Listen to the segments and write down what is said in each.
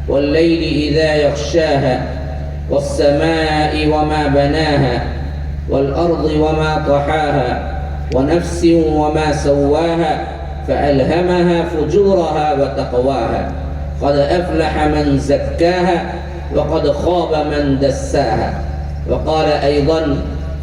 والليل إذا يغشاها والسماء وما بناها والأرض وما طحاها ونفس وما سواها فألهمها فجورها وتقواها قد أفلح من زكاها وقد خاب من دساها. وقال أيضا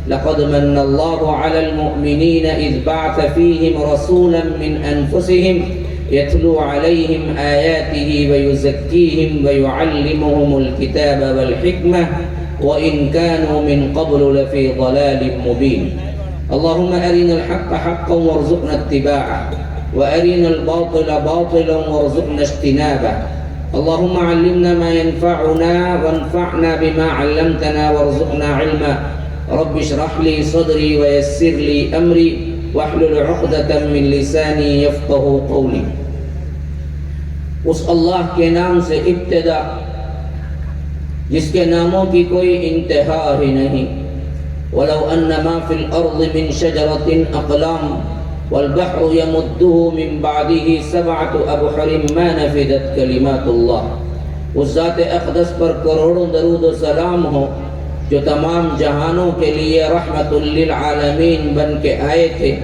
لقد من الله على المؤمنين إذ بعث فيهم رسولا من أنفسهم يتلو عليهم آياته ويزكيهم ويعلمهم الكتاب والحكمة وإن كانوا من قبل لفي ضلال مبين. اللهم أرنا الحق حقا وارزقنا اتباعه وأرنا الباطل باطلا وارزقنا اجتنابه. اللهم علمنا ما ينفعنا وانفعنا بما علمتنا وارزقنا علما. رب اشرح لي صدري ويسر لي أمري واحلل عقدة من لسانی یفقہوا قولی. اس اللہ کے نام سے ابتدا جس کے ناموں کی کوئی انتہا ہی نہیں. ولو ان ما فی الارض من شجرۃ اقلام والبحر یمدہ من بعدہ سبعۃ ابحر ما نفدت کلمات اللہ. اس ذات اقدس پر کروڑوں درود و سلام ہو جو تمام جہانوں کے لیے رحمت للعالمین بن کے آئے تھے.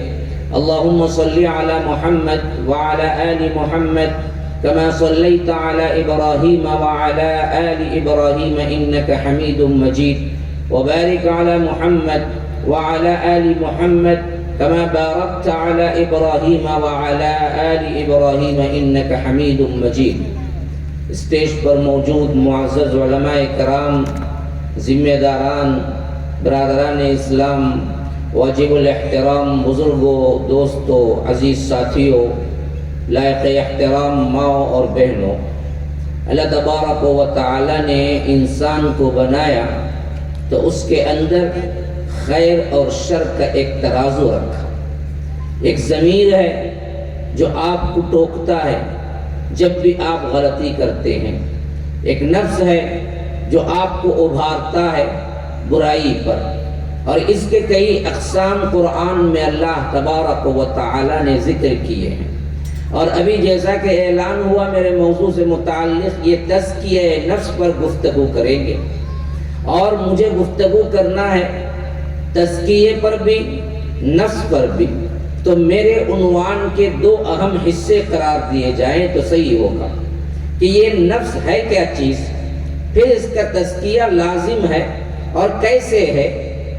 اللہم صلی علی محمد وعلی آل محمد کما صلیت علی ابراہیم وعلی آل ابراہیم انک حمید مجید وبارک علی محمد وعلی آل محمد کما بارکت علی ابراہیم وعلی آل ابراہیم انک حمید مجید. اسٹیج پر موجود معزز علماء کرام، ذمہ داران، برادران اسلام، واجب الاحترام بزرگوں، دوستوں، عزیز ساتھیوں، لائق احترام ماؤں اور بہنوں، اللہ تبارک و تعالی نے انسان کو بنایا تو اس کے اندر خیر اور شر کا ایک ترازو رکھا. ایک ضمیر ہے جو آپ کو ٹوکتا ہے جب بھی آپ غلطی کرتے ہیں. ایک نفس ہے جو آپ کو ابھارتا ہے برائی پر. اور اس کے کئی اقسام قرآن میں اللہ تبارک و تعالی نے ذکر کیے ہیں. اور ابھی جیسا کہ اعلان ہوا میرے موضوع سے متعلق یہ تزکیہ نفس پر گفتگو کریں گے. اور مجھے گفتگو کرنا ہے تزکیے پر بھی نفس پر بھی. تو میرے عنوان کے دو اہم حصے قرار دیے جائیں تو صحیح ہوگا کہ یہ نفس ہے کیا چیز، پھر اس کا تزکیہ لازم ہے اور کیسے ہے،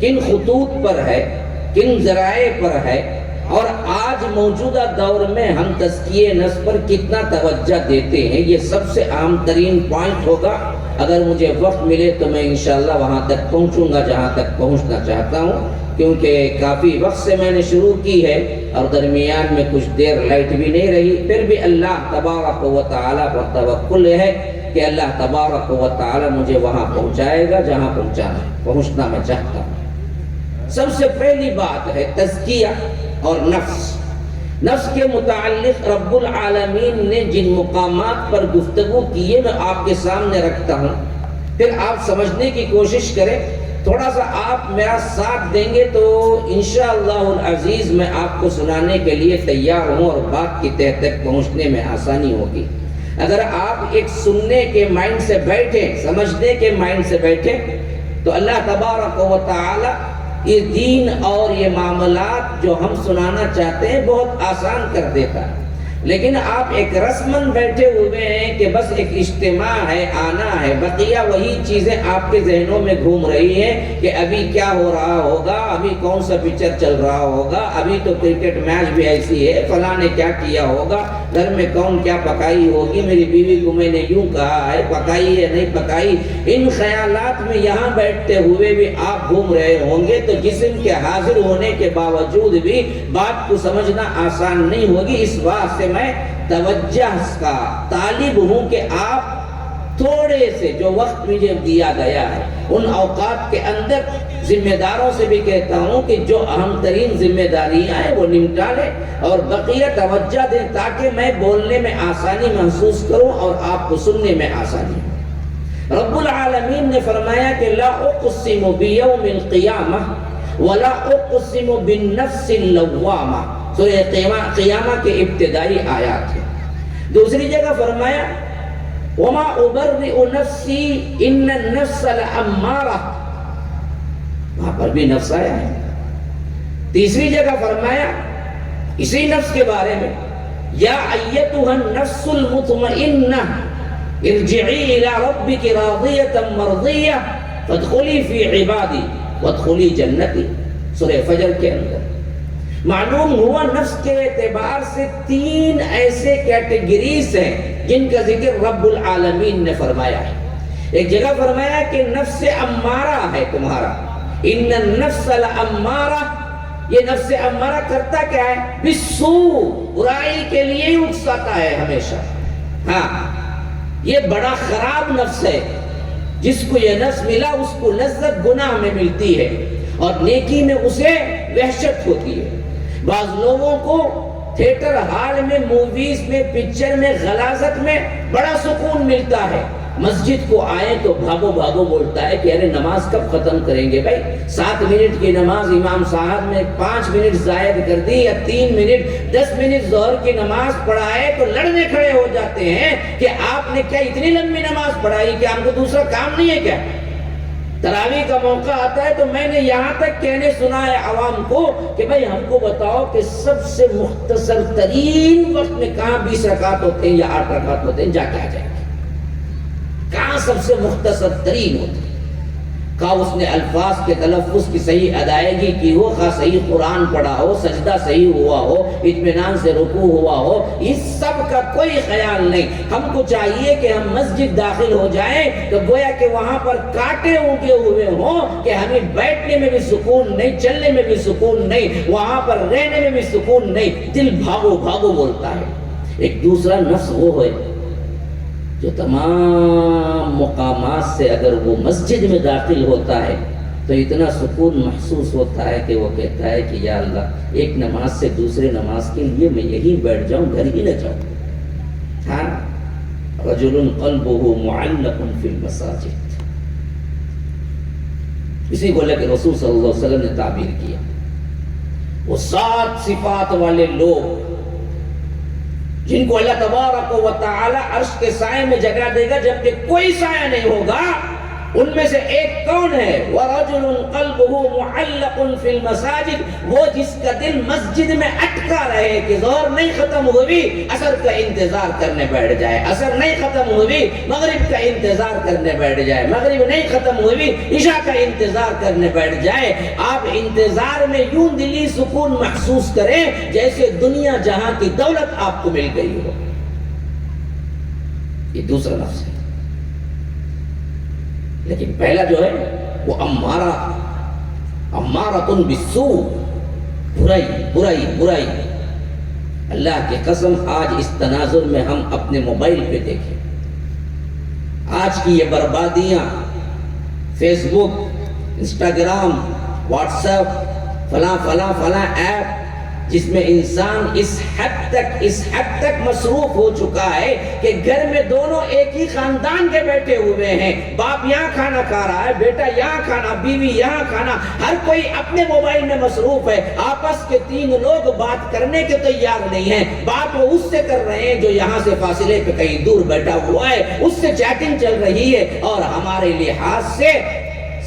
کن خطوط پر ہے، کن ذرائع پر ہے، اور آج موجودہ دور میں ہم تزکیہ نفس پر کتنا توجہ دیتے ہیں. یہ سب سے اہم ترین پوائنٹ ہوگا. اگر مجھے وقت ملے تو میں انشاءاللہ وہاں تک پہنچوں گا جہاں تک پہنچنا چاہتا ہوں، کیونکہ کافی وقت سے میں نے شروع کی ہے اور درمیان میں کچھ دیر لائٹ بھی نہیں رہی. پھر بھی اللہ تبارک و تعالیٰ پر توکل ہے کہ اللہ تبارک و تعالی مجھے وہاں پہنچائے گا جہاں پہنچنا میں چاہتا ہوں. سب سے پہلی بات ہے تزکیہ اور نفس. نفس کے متعلق رب العالمین نے جن مقامات پر گفتگو کی ہے میں آپ کے سامنے رکھتا ہوں، پھر آپ سمجھنے کی کوشش کریں. تھوڑا سا آپ میرا ساتھ دیں گے تو انشاءاللہ العزیز میں آپ کو سنانے کے لیے تیار ہوں اور بات کی تہ تک پہنچنے میں آسانی ہوگی. اگر آپ ایک سننے کے مائنڈ سے بیٹھیں، سمجھنے کے مائنڈ سے بیٹھیں تو اللہ تبارک و تعالی یہ دین اور یہ معاملات جو ہم سنانا چاہتے ہیں بہت آسان کر دیتا ہے. لیکن آپ ایک رسمن بیٹھے ہوئے ہیں کہ بس ایک اجتماع ہے، آنا ہے، بقیہ وہی چیزیں آپ کے ذہنوں میں گھوم رہی ہیں کہ ابھی کیا ہو رہا ہوگا، ابھی کون سا پکچر چل رہا ہوگا، ابھی تو کرکٹ میچ بھی ایسی ہے، فلاں نے کیا کیا ہوگا، گھر میں کون کیا پکائی ہوگی، میری بیوی کو میں نے یوں کہا ہے، پکائی ہے نہیں پکائی. ان خیالات میں یہاں بیٹھتے ہوئے بھی آپ گھوم رہے ہوں گے تو جسم کے حاضر ہونے کے باوجود بھی بات کو سمجھنا آسان نہیں ہوگی. اس بات سے میں توجہ کا طالب ہوں کہ آپ تھوڑے سے جو وقت مجھے دیا گیا ہے ان اوقات کے اندر ذمہ داروں سے بھی کہتا ہوں کہ جو اہم ترین ذمہ داریاں ہیں وہ نمٹا لیں اور بقیہ توجہ دیں تاکہ میں بولنے میں آسانی محسوس کروں اور آپ کو سننے میں آسانی ہو. رب العالمین نے فرمایا کہ لا اقسم بیوم القیامہ ولا اقسم بالنفس اللوامہ. سورہ قیامہ کے ابتدائی آیات ہیں. دوسری جگہ فرمایا وما ابرئ نفسی ان النفس لامارہ، وہاں پر بھی نفس آیا ہے۔ تیسری جگہ فرمایا اسی نفس کے بارے میں، یا ایتها النفس المطمئنہ ارجعی الی ربک راضیۃ مرضیہ فادخلی فی عبادی وادخلی جنتی، سورہ فجر کے اندر۔ معلوم ہوا نفس کے اعتبار سے تین ایسے کیٹیگریز ہیں جن کا ذکر رب العالمین نے فرمایا ہے۔ ایک جگہ فرمایا کہ نفس امارہ ہے تمہارا، ان النفس لامارہ، یہ نفس امارہ کرتا کیا ہے؟ بالسوء، برائی کے لیے ہی اکساتا ہے ہمیشہ۔ ہاں، یہ بڑا خراب نفس ہے، جس کو یہ نفس ملا اس کو لذت گناہ میں ملتی ہے اور نیکی میں اسے وحشت ہوتی ہے۔ بعض لوگوں کو تھیٹر ہال میں، موویز میں، پکچر میں، غلاظت میں بڑا سکون ملتا ہے، مسجد کو آئے تو بھاگو بھاگو بولتا ہے کہ ارے نماز کب ختم کریں گے بھائی، 7 منٹ کی نماز امام صاحب نے 5 منٹ زائد کر دی، یا 3 منٹ 10 منٹ ظہر کی نماز پڑھائے تو لڑنے کھڑے ہو جاتے ہیں کہ آپ نے کیا اتنی لمبی نماز پڑھائی کہ ہم کو دوسرا کام نہیں ہے کیا؟ تراویح کا موقع آتا ہے تو میں نے یہاں تک کہنے سنا ہے عوام کو کہ بھائی ہم کو بتاؤ کہ سب سے مختصر ترین وقت میں کہاں 20 رکعت ہوتے ہیں یا 8 رکعت ہوتے ہیں، جا کے آ جائیں گے، کہاں سب سے مختصر ترین ہوتے ہیں۔ کہا اس نے الفاظ کے تلفظ کی صحیح ادائیگی کی ہو، خواہ صحیح قرآن پڑھا ہو، سجدہ صحیح ہوا ہو، اطمینان سے رکوع ہوا ہو، اس سب کا کوئی خیال نہیں۔ ہم کو چاہیے کہ ہم مسجد داخل ہو جائیں تو گویا کہ وہاں پر کانٹے اگے ہوئے ہوں کہ ہمیں بیٹھنے میں بھی سکون نہیں، چلنے میں بھی سکون نہیں، وہاں پر رہنے میں بھی سکون نہیں، دل بھاگو بھاگو بولتا ہے۔ ایک دوسرا نفس وہ ہے جو تمام مقامات سے اگر وہ مسجد میں داخل ہوتا ہے تو اتنا سکون محسوس ہوتا ہے کہ وہ کہتا ہے کہ یا اللہ ایک نماز سے دوسرے نماز کے لیے میں یہیں بیٹھ جاؤں، گھر ہی نہ جاؤں۔ ہاں، رجل قلبہ معلق فی المساجد، اسی کو لے کے رسول صلی اللہ علیہ وسلم نے تعبیر کیا، وہ 7 صفات والے لوگ جن کو اللہ تبارک و تعالی عرش کے سائے میں جگہ دے گا جبکہ کوئی سایہ نہیں ہوگا، ان میں سے ایک کون ہے؟ وَرَجُلٌ قَلْبُهُ مُعَلَّقٌ فِي الْمَسَاجِدِ، وہ جس کا دل مسجد میں اٹکا رہے کہ ظہر نہیں ختم ہوئی عصر کا انتظار کرنے بیٹھ جائے، عصر نہیں ختم ہوئی مغرب کا انتظار کرنے بیٹھ جائے، مغرب نہیں ختم ہوئی عشاء کا انتظار کرنے بیٹھ جائے۔ آپ انتظار میں یوں دلی سکون محسوس کریں جیسے دنیا جہاں کی دولت آپ کو مل گئی ہو۔ یہ دوسرا نفس ہے۔ لیکن پہلا جو ہے وہ امارۃ بالسوء، برائی برائی برائی۔ اللہ کی قسم آج اس تناظر میں ہم اپنے موبائل پہ دیکھیں، آج کی یہ بربادیاں، فیس بک، انسٹاگرام، واٹس ایپ، فلاں فلاں فلاں ایپ، جس میں انسان اس حد تک مصروف ہو چکا ہے کہ گھر میں دونوں ایک ہی خاندان کے بیٹھے ہوئے ہیں، باپ یہاں کھانا کھا رہا ہے، بیٹا یہاں کھانا، بیوی یہاں کھانا، ہر کوئی اپنے موبائل میں مصروف ہے، آپس کے 3 لوگ بات کرنے کے تیار نہیں ہیں۔ بات وہ اس سے کر رہے ہیں جو یہاں سے فاصلے پہ کہیں دور بیٹھا ہوا ہے، اس سے چیٹنگ چل رہی ہے، اور ہمارے لحاظ سے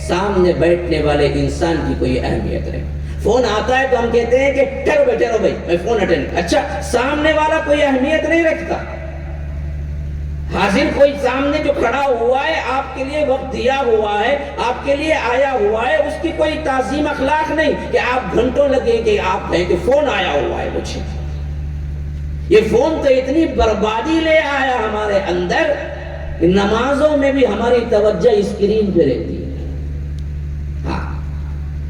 سامنے بیٹھنے والے انسان کی کوئی اہمیت نہیں۔ فون آتا ہے تو ہم کہتے ہیں کہ ٹھہرو بھائی میں فون اٹینڈ، اچھا سامنے والا کوئی اہمیت نہیں رکھتا، حاضر کوئی سامنے جو کھڑا ہوا ہے، آپ کے لیے وقت دیا ہوا ہے، آپ کے لیے آیا ہوا ہے، اس کی کوئی تعظیم اخلاق نہیں کہ آپ گھنٹوں لگے کہ آپ کہیں کہ فون آیا ہوا ہے مجھے۔ یہ فون تو اتنی بربادی لے آیا ہمارے اندر کہ نمازوں میں بھی ہماری توجہ اسکرین پہ رہتی ہے۔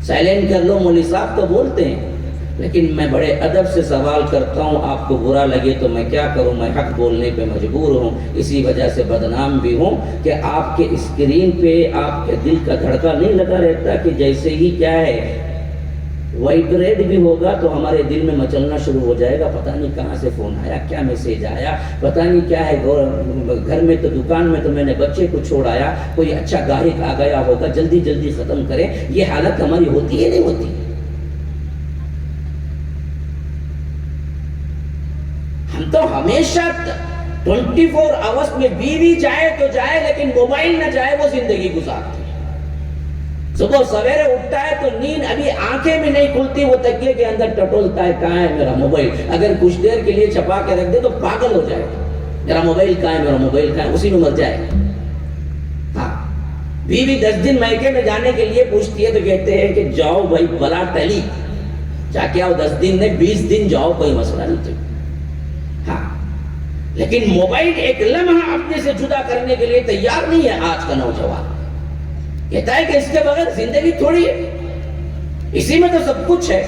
سائلنٹ کر لو مولوی صاحب تو بولتے ہیں، لیکن میں بڑے ادب سے سوال کرتا ہوں، آپ کو برا لگے تو میں کیا کروں، میں حق بولنے پہ مجبور ہوں، اسی وجہ سے بدنام بھی ہوں کہ آپ کے اسکرین پہ آپ کے دل کا دھڑکا نہیں لگا رہتا کہ جیسے ہی کیا ہے وائبریٹ بھی ہوگا تو ہمارے دل میں مچلنا شروع ہو جائے گا، پتہ نہیں کہاں سے فون آیا، کیا میسیج آیا، پتہ نہیں کیا ہے، گھر میں تو دکان میں تو میں نے بچے کو چھوڑ آیا، کوئی اچھا گاہک آ گیا ہوگا، جلدی جلدی ختم کریں۔ یہ حالت ہماری ہوتی ہے نہیں ہوتی؟ ہم تو ہمیشہ 24 آورس میں بیوی جائے تو جائے لیکن موبائل نہ جائے وہ زندگی گزارتی. صبح سویرے اٹھتا ہے تو نیند ابھی آنکھیں میں نہیں کھلتی, وہ تکیے کے اندر ٹٹولتا ہے کہاں ہے میرا موبائل. اگر کچھ دیر کے لیے چھپا کے رکھ دے تو پاگل ہو جائے گا, میرا موبائل کہاں ہے, میرا موبائل کہاں ہے, اسی میں مر جائے گا. ہاں, بیوی 10 دن میکے میں جانے کے لیے پوچھتی ہے تو کہتے ہیں کہ جاؤ بھائی بلا ٹلی, جا کے آؤ, 10 دن نہیں 20 دن جاؤ, کوئی مسئلہ نہیں تھا. ہاں, لیکن موبائل ایک لمحہ اپنے سے جدا کرنے کے لیے تیار نہیں ہے آج کا نوجوان. کہتا ہے کہ اس کے بغیر زندگی تھوڑی ہے, اسی میں تو سب کچھ ہے.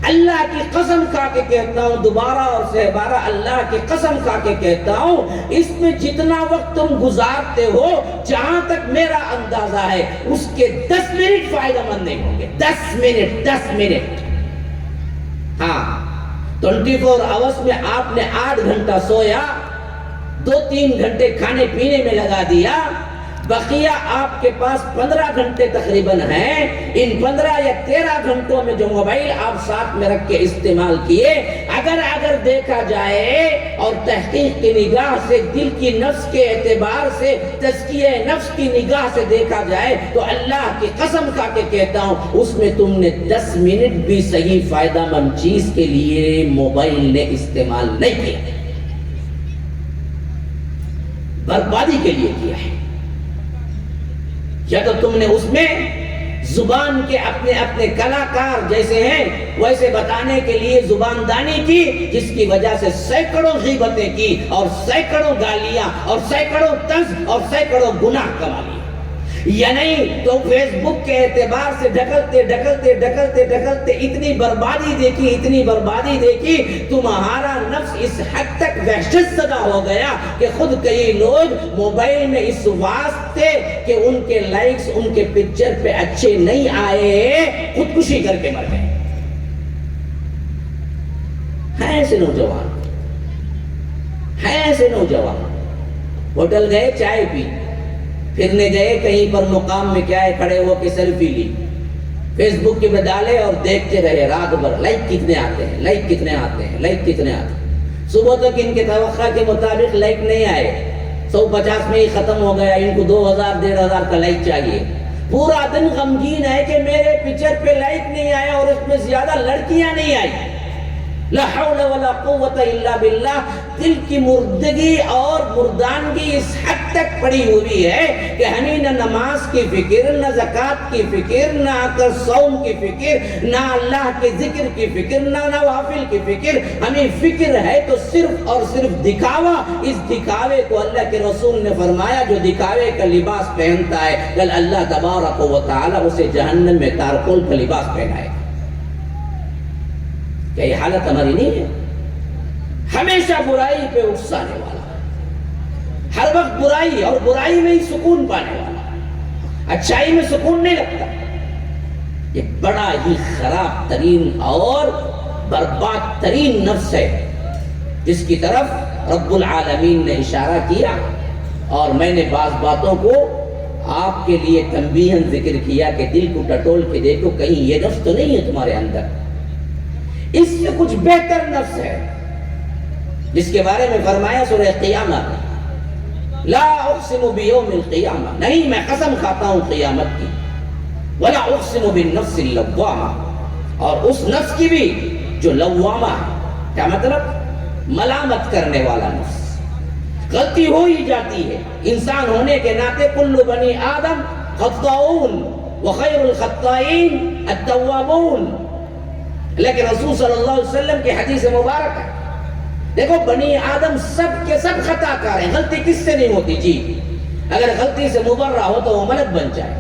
اللہ کی قسم کھا کے کہتا ہوں, دوبارہ اور سہبارہ اللہ کی قسم کھا کے کہتا ہوں, اس میں جتنا وقت تم گزارتے ہو, جہاں تک میرا اندازہ ہے, اس کے 10 منٹ فائدہ مند نہیں ہوں گے. 10 منٹ. ہاں, 24 آورس میں آپ نے 8 گھنٹہ سویا, 2-3 گھنٹے کھانے پینے میں لگا دیا, بقیہ آپ کے پاس 15 گھنٹے تقریباً ہیں. ان 15 یا 13 گھنٹوں میں جو موبائل آپ ساتھ میں رکھ کے استعمال کیے, اگر دیکھا جائے اور تحقیق کی نگاہ سے, دل کی نفس کے اعتبار سے, تزکیہ نفس کی نگاہ سے دیکھا جائے تو اللہ کی قسم کھا کے کہتا ہوں, اس میں تم نے 10 منٹ بھی صحیح فائدہ مند چیز کے لیے موبائل نے استعمال نہیں کیا, بربادی کے لیے کیا ہے. یا تو تم نے اس میں زبان کے اپنے کلاکار جیسے ہیں ویسے بتانے کے لیے زبان دانی کی, جس کی وجہ سے سینکڑوں غیبتیں کی اور سینکڑوں گالیاں اور سینکڑوں طنز اور سینکڑوں گناہ کما لیے. یا نہیں تو فیس بک کے اعتبار سے ڈھکلتے اتنی بربادی دیکھی, تمہارا نفس اس حد تک وحشت زدہ ہو گیا کہ خود کئی لوگ موبائل میں اس واسطے کہ ان کے لائکس ان کے پکچر پہ اچھے نہیں آئے, خودکشی کر کے مر گئے. ہیں ایسے نوجوان ہوٹل گئے, چائے پی, پھرنے گئے کہیں پر مقام میں کیا ہے, کھڑے ہو کے سیلفی لی, فیس بک کے ڈالے اور دیکھتے رہے رات بھر, لائک کتنے آتے ہیں. صبح تک ان کے توقع کے مطابق لائک نہیں آئے, 150 میں ہی ختم ہو گیا. ان کو 2000-1500 کا لائک چاہیے. پورا دن غمگین ہے کہ میرے پکچر پہ لائک نہیں آیا اور اس میں زیادہ لڑکیاں نہیں آئی. لا حول ولا قوت الا باللہ. دل کی مردگی اور مردانگی اس حد تک پڑی ہوئی ہے کہ ہمیں نہ نماز کی فکر, نہ زکوٰۃ کی فکر, نہ صوم کی فکر, نہ اللہ کے ذکر کی فکر, نہ نوافل کی فکر. ہمیں فکر ہے تو صرف اور صرف دکھاوا. اس دکھاوے کو اللہ کے رسول نے فرمایا, جو دکھاوے کا لباس پہنتا ہے کل اللہ تبارک و تعالی اسے جہنم میں تارکول کا لباس پہنائے. کہ یہ حالت ہماری نہیں ہے؟ ہمیشہ برائی پہ اکسانے والا, ہر وقت برائی اور برائی میں ہی سکون پانے والا, اچھائی میں سکون نہیں لگتا. یہ بڑا ہی خراب ترین اور برباد ترین نفس ہے جس کی طرف رب العالمین نے اشارہ کیا. اور میں نے بعض باتوں کو آپ کے لیے تنبیہاً ذکر کیا کہ دل کو ٹٹول کے دیکھو کہیں یہ نفس تو نہیں ہے تمہارے اندر. اس سے کچھ بہتر نفس ہے جس کے بارے میں فرمایا سورہ قیامہ, لا اقسم بیوم القیامہ, نہیں میں قسم کھاتا ہوں قیامت کی, ولا اقسم بالنفس اللوامہ, اور اس نفس کی بھی جو لوامہ ہے. کیا مطلب؟ ملامت کرنے والا نفس. غلطی ہو ہی جاتی ہے, انسان ہونے کے ناطے کل بنی آدم خطاؤون وخیر الخطائین التوابون. لیکن رسول صلی اللہ علیہ وسلم کی حدیث مبارک ہے, دیکھو بنی آدم سب کے سب خطا کار ہیں. غلطی کس سے نہیں ہوتی جی؟ اگر غلطی سے مبرہ ہو تو وہ ملک بن جائے,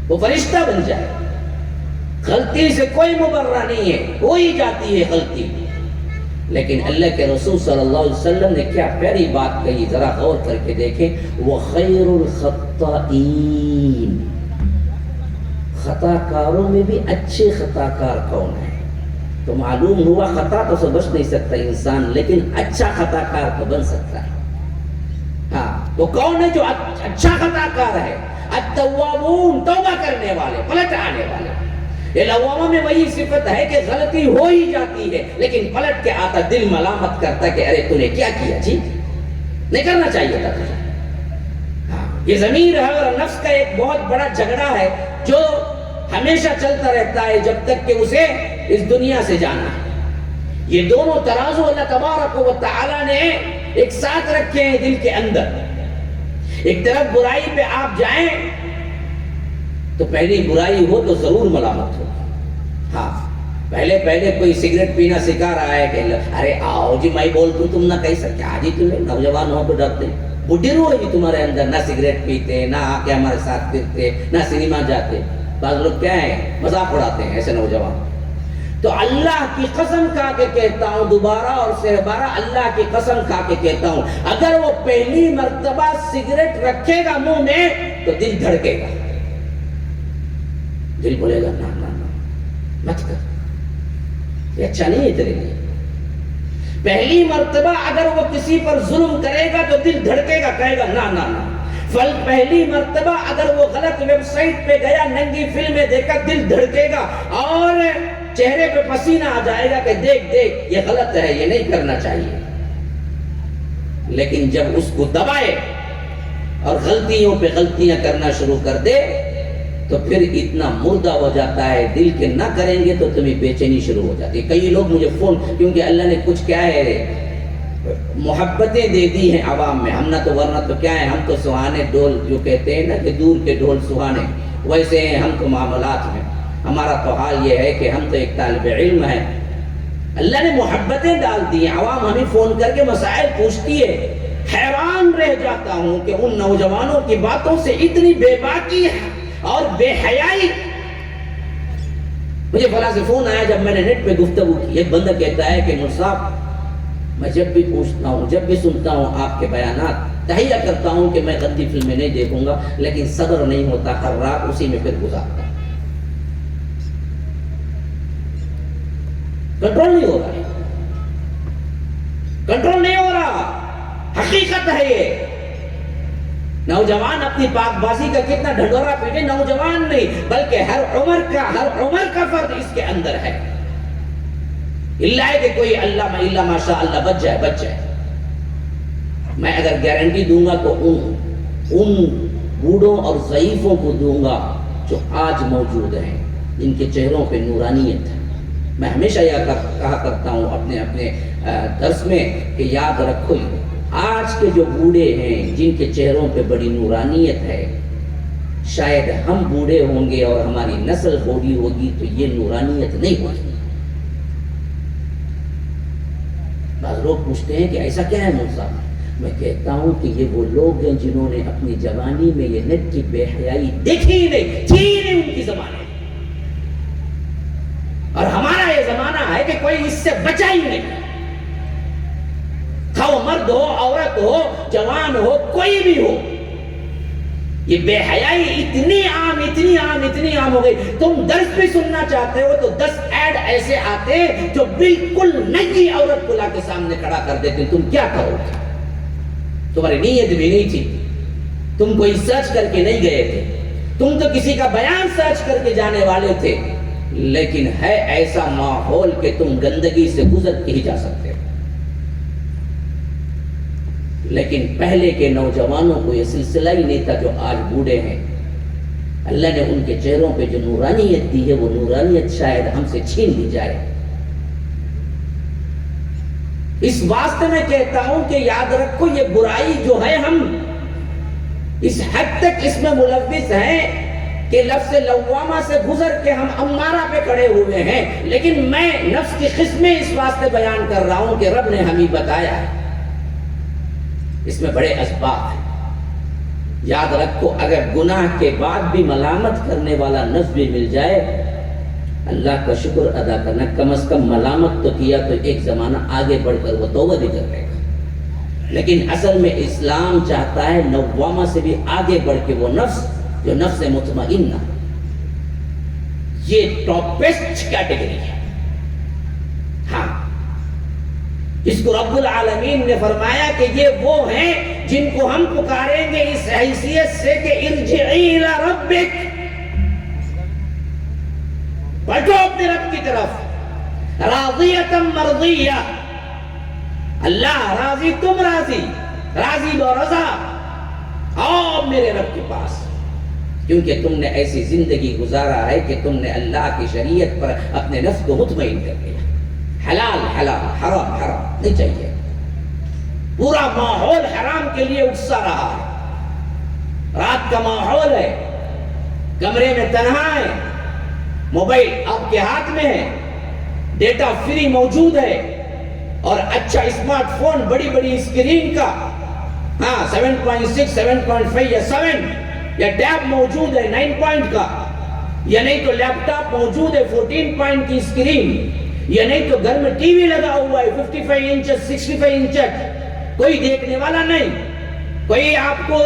وہ فرشتہ بن جائے. غلطی سے کوئی مبرہ نہیں ہے, ہو ہی جاتی ہے غلطی. لیکن اللہ کے رسول صلی اللہ علیہ وسلم نے کیا پیاری بات کہی, ذرا غور کر کے دیکھیں. وَخَيْرُ الْخَطَّائِينَ, خطا کاروں میں بھی اچھے خطا کار کون ہیں؟ تو معلوم ہوا خطا تو سے بچ نہیں سکتا انسان, لیکن اچھا خطا کار تو بن سکتا ہے. ہاں, تو کون ہے جو اچھا خطا کار ہے؟ التوابون, توبہ کرنے والے, پلٹ آنے والے. یہ لوامہ میں وہی صفت ہے کہ غلطی ہو ہی جاتی ہے لیکن پلٹ کے آتا دل ملامت کرتا کہ ارے تو نے کیا کیا جی، نہیں کرنا چاہیے تھا تجھے۔ یہ ضمیر ہے اور نفس کا ایک بہت بڑا جھگڑا ہے جو ہمیشہ چلتا رہتا ہے جب تک کہ اسے اس دنیا سے جانا ہے۔ یہ دونوں ترازو اللہ تبارک و تعالی نے ایک ساتھ رکھے ہیں دل کے اندر۔ ایک طرف برائی پہ آپ جائیں تو پہلی برائی ہو تو ضرور ملامت ہو۔ ہاں پہلے کوئی سگریٹ پینا سکھا رہا ہے کہ ارے آؤ جی میں بول دوں تم نہ کہہ سکتے، آج ہی تمہیں نوجوان ہو تو ڈرتے، بڈھے رو جی تمہارے اندر، نہ سگریٹ پیتے، نہ آ کے ہمارے ساتھ پھرتے، نہ سنیما جاتے۔ بعض لوگ کیا ہیں مذاق اڑاتے ہیں ایسے نوجوان۔ تو اللہ کی قسم کھا کے کہتا ہوں دوبارہ اور بارہ اللہ کی قسم کھا کے کہتا ہوں اگر وہ پہلی مرتبہ سگریٹ رکھے گا منہ میں تو دل دھڑکے گا، دل بولے گا نا نا نا مت کر، یہ اچھا نہیں ہے تیرے لیے۔ پہلی مرتبہ اگر وہ کسی پر ظلم کرے گا تو دل دھڑکے گا، کہے گا نا نا نا۔ پہلی مرتبہ اگر وہ غلط ویب سائٹ پہ گیا، ننگی فلمیں دیکھا، دل دھڑکے گا اور چہرے پہ پسینہ آ جائے گا کہ دیکھ دیکھ یہ غلط ہے، یہ نہیں کرنا چاہیے۔ لیکن جب اس کو دبائے اور غلطیوں پہ غلطیاں کرنا شروع کر دے تو پھر اتنا مردہ ہو جاتا ہے دل کے نہ کریں گے تو تمہیں بے چینی شروع ہو جاتی ہے۔ کئی لوگ مجھے فون، کیونکہ اللہ نے کچھ کیا ہے محبتیں دے دی ہیں عوام میں، ہم نہ تو ورنہ تو کیا ہے، ہم تو سہانے ڈول جو کہتے ہیں نا کہ دور کے ڈھول سہانے، ویسے ہیں ہم تو معاملات میں۔ ہمارا تو حال یہ ہے کہ ہم تو ایک طالب علم ہیں، اللہ نے محبتیں ڈال دی ہیں، عوام ہمیں فون کر کے مسائل پوچھتی ہے، حیران رہ جاتا ہوں کہ ان نوجوانوں کی باتوں سے اتنی بے باکی اور بے حیائی۔ مجھے فلاں سے فون آیا جب میں نے نیٹ پہ گفتگو کی، ایک بندہ کہتا ہے کہ مجھ صاحب میں جب بھی پوچھتا ہوں، جب بھی سنتا ہوں آپ کے بیانات، تہیہ کرتا ہوں کہ میں غلطی فلمیں نہیں دیکھوں گا، لیکن صبر نہیں ہوتا، ہر رات اسی میں پھر گزارتا ہوں، کنٹرول نہیں ہو رہا، کنٹرول نہیں ہو رہا، حقیقت ہے یہ۔ نوجوان اپنی پاک بازی کا کتنا ڈھنڈورا پیٹے، نوجوان نہیں بلکہ ہر عمر کا فرد اس کے اندر ہے۔ اللہ ہے کہ کوئی اللہ ماشاء اللہ بچ جائے۔ میں اگر گارنٹی دوں گا تو ان بوڑھوں اور ضعیفوں کو دوں گا جو آج موجود ہیں، جن کے چہروں پہ نورانیت ہے۔ میں ہمیشہ یہ کہا کرتا ہوں اپنے درس میں کہ یاد رکھو آج کے جو بوڑھے ہیں جن کے چہروں پہ بڑی نورانیت ہے، شاید ہم بوڑھے ہوں گے اور ہماری نسل بوڑھی ہوگی تو یہ نورانیت نہیں ہوگی۔ بعض لوگ پوچھتے ہیں کہ ایسا کیا ہے مولانا صاحب؟ میں کہتا ہوں کہ یہ وہ لوگ ہیں جنہوں نے اپنی جوانی میں یہ نیٹ کی بے حیائی دیکھی ہی نہیں، تھی ہی نہیں ان کی زمانے، اور ہمارا یہ زمانہ ہے کہ کوئی اس سے بچا ہی نہیں، خواہ مرد ہو، عورت ہو، جوان ہو، کوئی بھی ہو۔ یہ بے حیائی اتنی عام ہو گئی، تم درس بھی سننا چاہتے ہو تو 10 ایڈ ایسے آتے جو بالکل ننگی عورت کو لا کے سامنے کھڑا کر دیتے، تم کیا کرو گے؟ تمہاری نیت بھی نہیں تھی، تم کوئی سرچ کر کے نہیں گئے تھے، تم تو کسی کا بیان سرچ کر کے جانے والے تھے، لیکن ہے ایسا ماحول کہ تم گندگی سے گزر کے ہی جا سکتے ہو۔ لیکن پہلے کے نوجوانوں کو یہ سلسلہ ہی نہیں تھا جو آج بوڑھے ہیں۔ اللہ نے ان کے چہروں پہ جو نورانیت دی ہے وہ نورانیت شاید ہم سے چھین لی جائے۔ اس واسطے میں کہتا ہوں کہ یاد رکھو یہ برائی جو ہے ہم اس حد تک اس میں ملوث ہیں کہ لفظ لوامہ سے گزر کے ہم امارہ پہ کھڑے ہوئے ہیں، لیکن میں نفس کی قسمیں اس واسطے بیان کر رہا ہوں کہ رب نے ہمیں بتایا ہے، اس میں بڑے اسباب ہیں۔ یاد رکھو اگر گناہ کے بعد بھی ملامت کرنے والا نفس بھی مل جائے، اللہ کا شکر ادا کرنا، کم از کم ملامت تو کیا تو ایک زمانہ آگے بڑھ کر وہ توبہ بھی کر لے گا۔ لیکن اصل میں اسلام چاہتا ہے لوامہ سے بھی آگے بڑھ کے وہ نفس جو نفس مطمئنہ، یہ ٹاپسٹ کیٹیگری ہے۔ ہاں، اس کو رب العالمین نے فرمایا کہ یہ وہ ہیں جن کو ہم پکاریں گے اس حیثیت سے کہ ارجعی الی ربک، پلٹو اپنے رب کی طرف، راضیۃ مرضیہ، اللہ راضی تم راضی، راضی و رضا، آؤ میرے رب کے پاس، کیونکہ تم نے ایسی زندگی گزارا ہے کہ تم نے اللہ کی شریعت پر اپنے نفس کو مطمئن کر دیا، حلال حلال، حرام حرام نہیں چاہیے، پورا ماحول حرام کے لیے اکسا رہا ہے، رات کا ماحول ہے، کمرے میں تنہا ہے، موبائل آپ کے ہاتھ میں ہے، ڈیٹا فری موجود ہے، اور اچھا اسمارٹ فون بڑی بڑی اسکرین کا، ہاں 7.6 7.5 یا 7 یا ٹیب موجود ہے 9 پوائنٹ کا، یا نہیں تو لیپ ٹاپ موجود ہے 14 پوائنٹ کی اسکرین، یا نہیں تو گھر میں ٹی وی لگا ہوا ہے 55 انچ 65 انچ، کوئی دیکھنے والا نہیں، کوئی آپ کو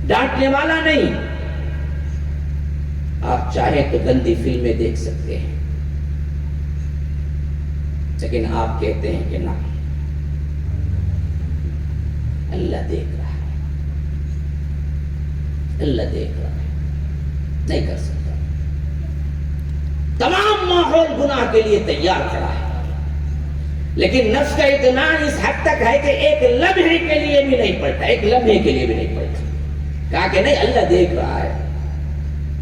ڈانٹنے والا نہیں، آپ چاہیں تو گندی فلمیں دیکھ سکتے ہیں، لیکن آپ کہتے ہیں کہ نہ، اللہ دیکھ رہا ہے، اللہ دیکھ رہا ہے، نہیں کر سکتا، تمام ماحول گناہ کے لیے تیار کھڑا ہے، لیکن نفس کا اطمینان اس حد تک ہے کہ ایک لمحے کے لیے بھی نہیں پڑتا، ایک لمحے کے لیے بھی نہیں پڑتا، کہا کہ نہیں اللہ دیکھ رہا ہے،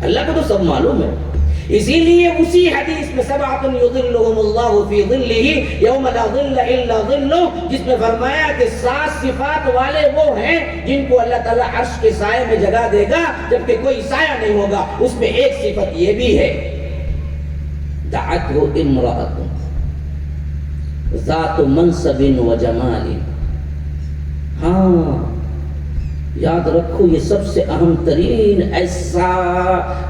اللہ کو تو سب معلوم ہے، اسی لیے اسی حدیث میں سبعۃ یظلھم اللہ فی ظلہ یوم لا ظل الا ظلہ، جس میں فرمایا کہ 7 صفات والے وہ ہیں جن کو اللہ تعالیٰ عرش کے سائے میں جگہ دے گا جبکہ کوئی سایہ نہیں ہوگا، اس میں ایک صفت یہ بھی ہے، دعتہ امرأۃ ذات منصب و جمال، ہاں یاد رکھو یہ سب سے اہم ترین ایسا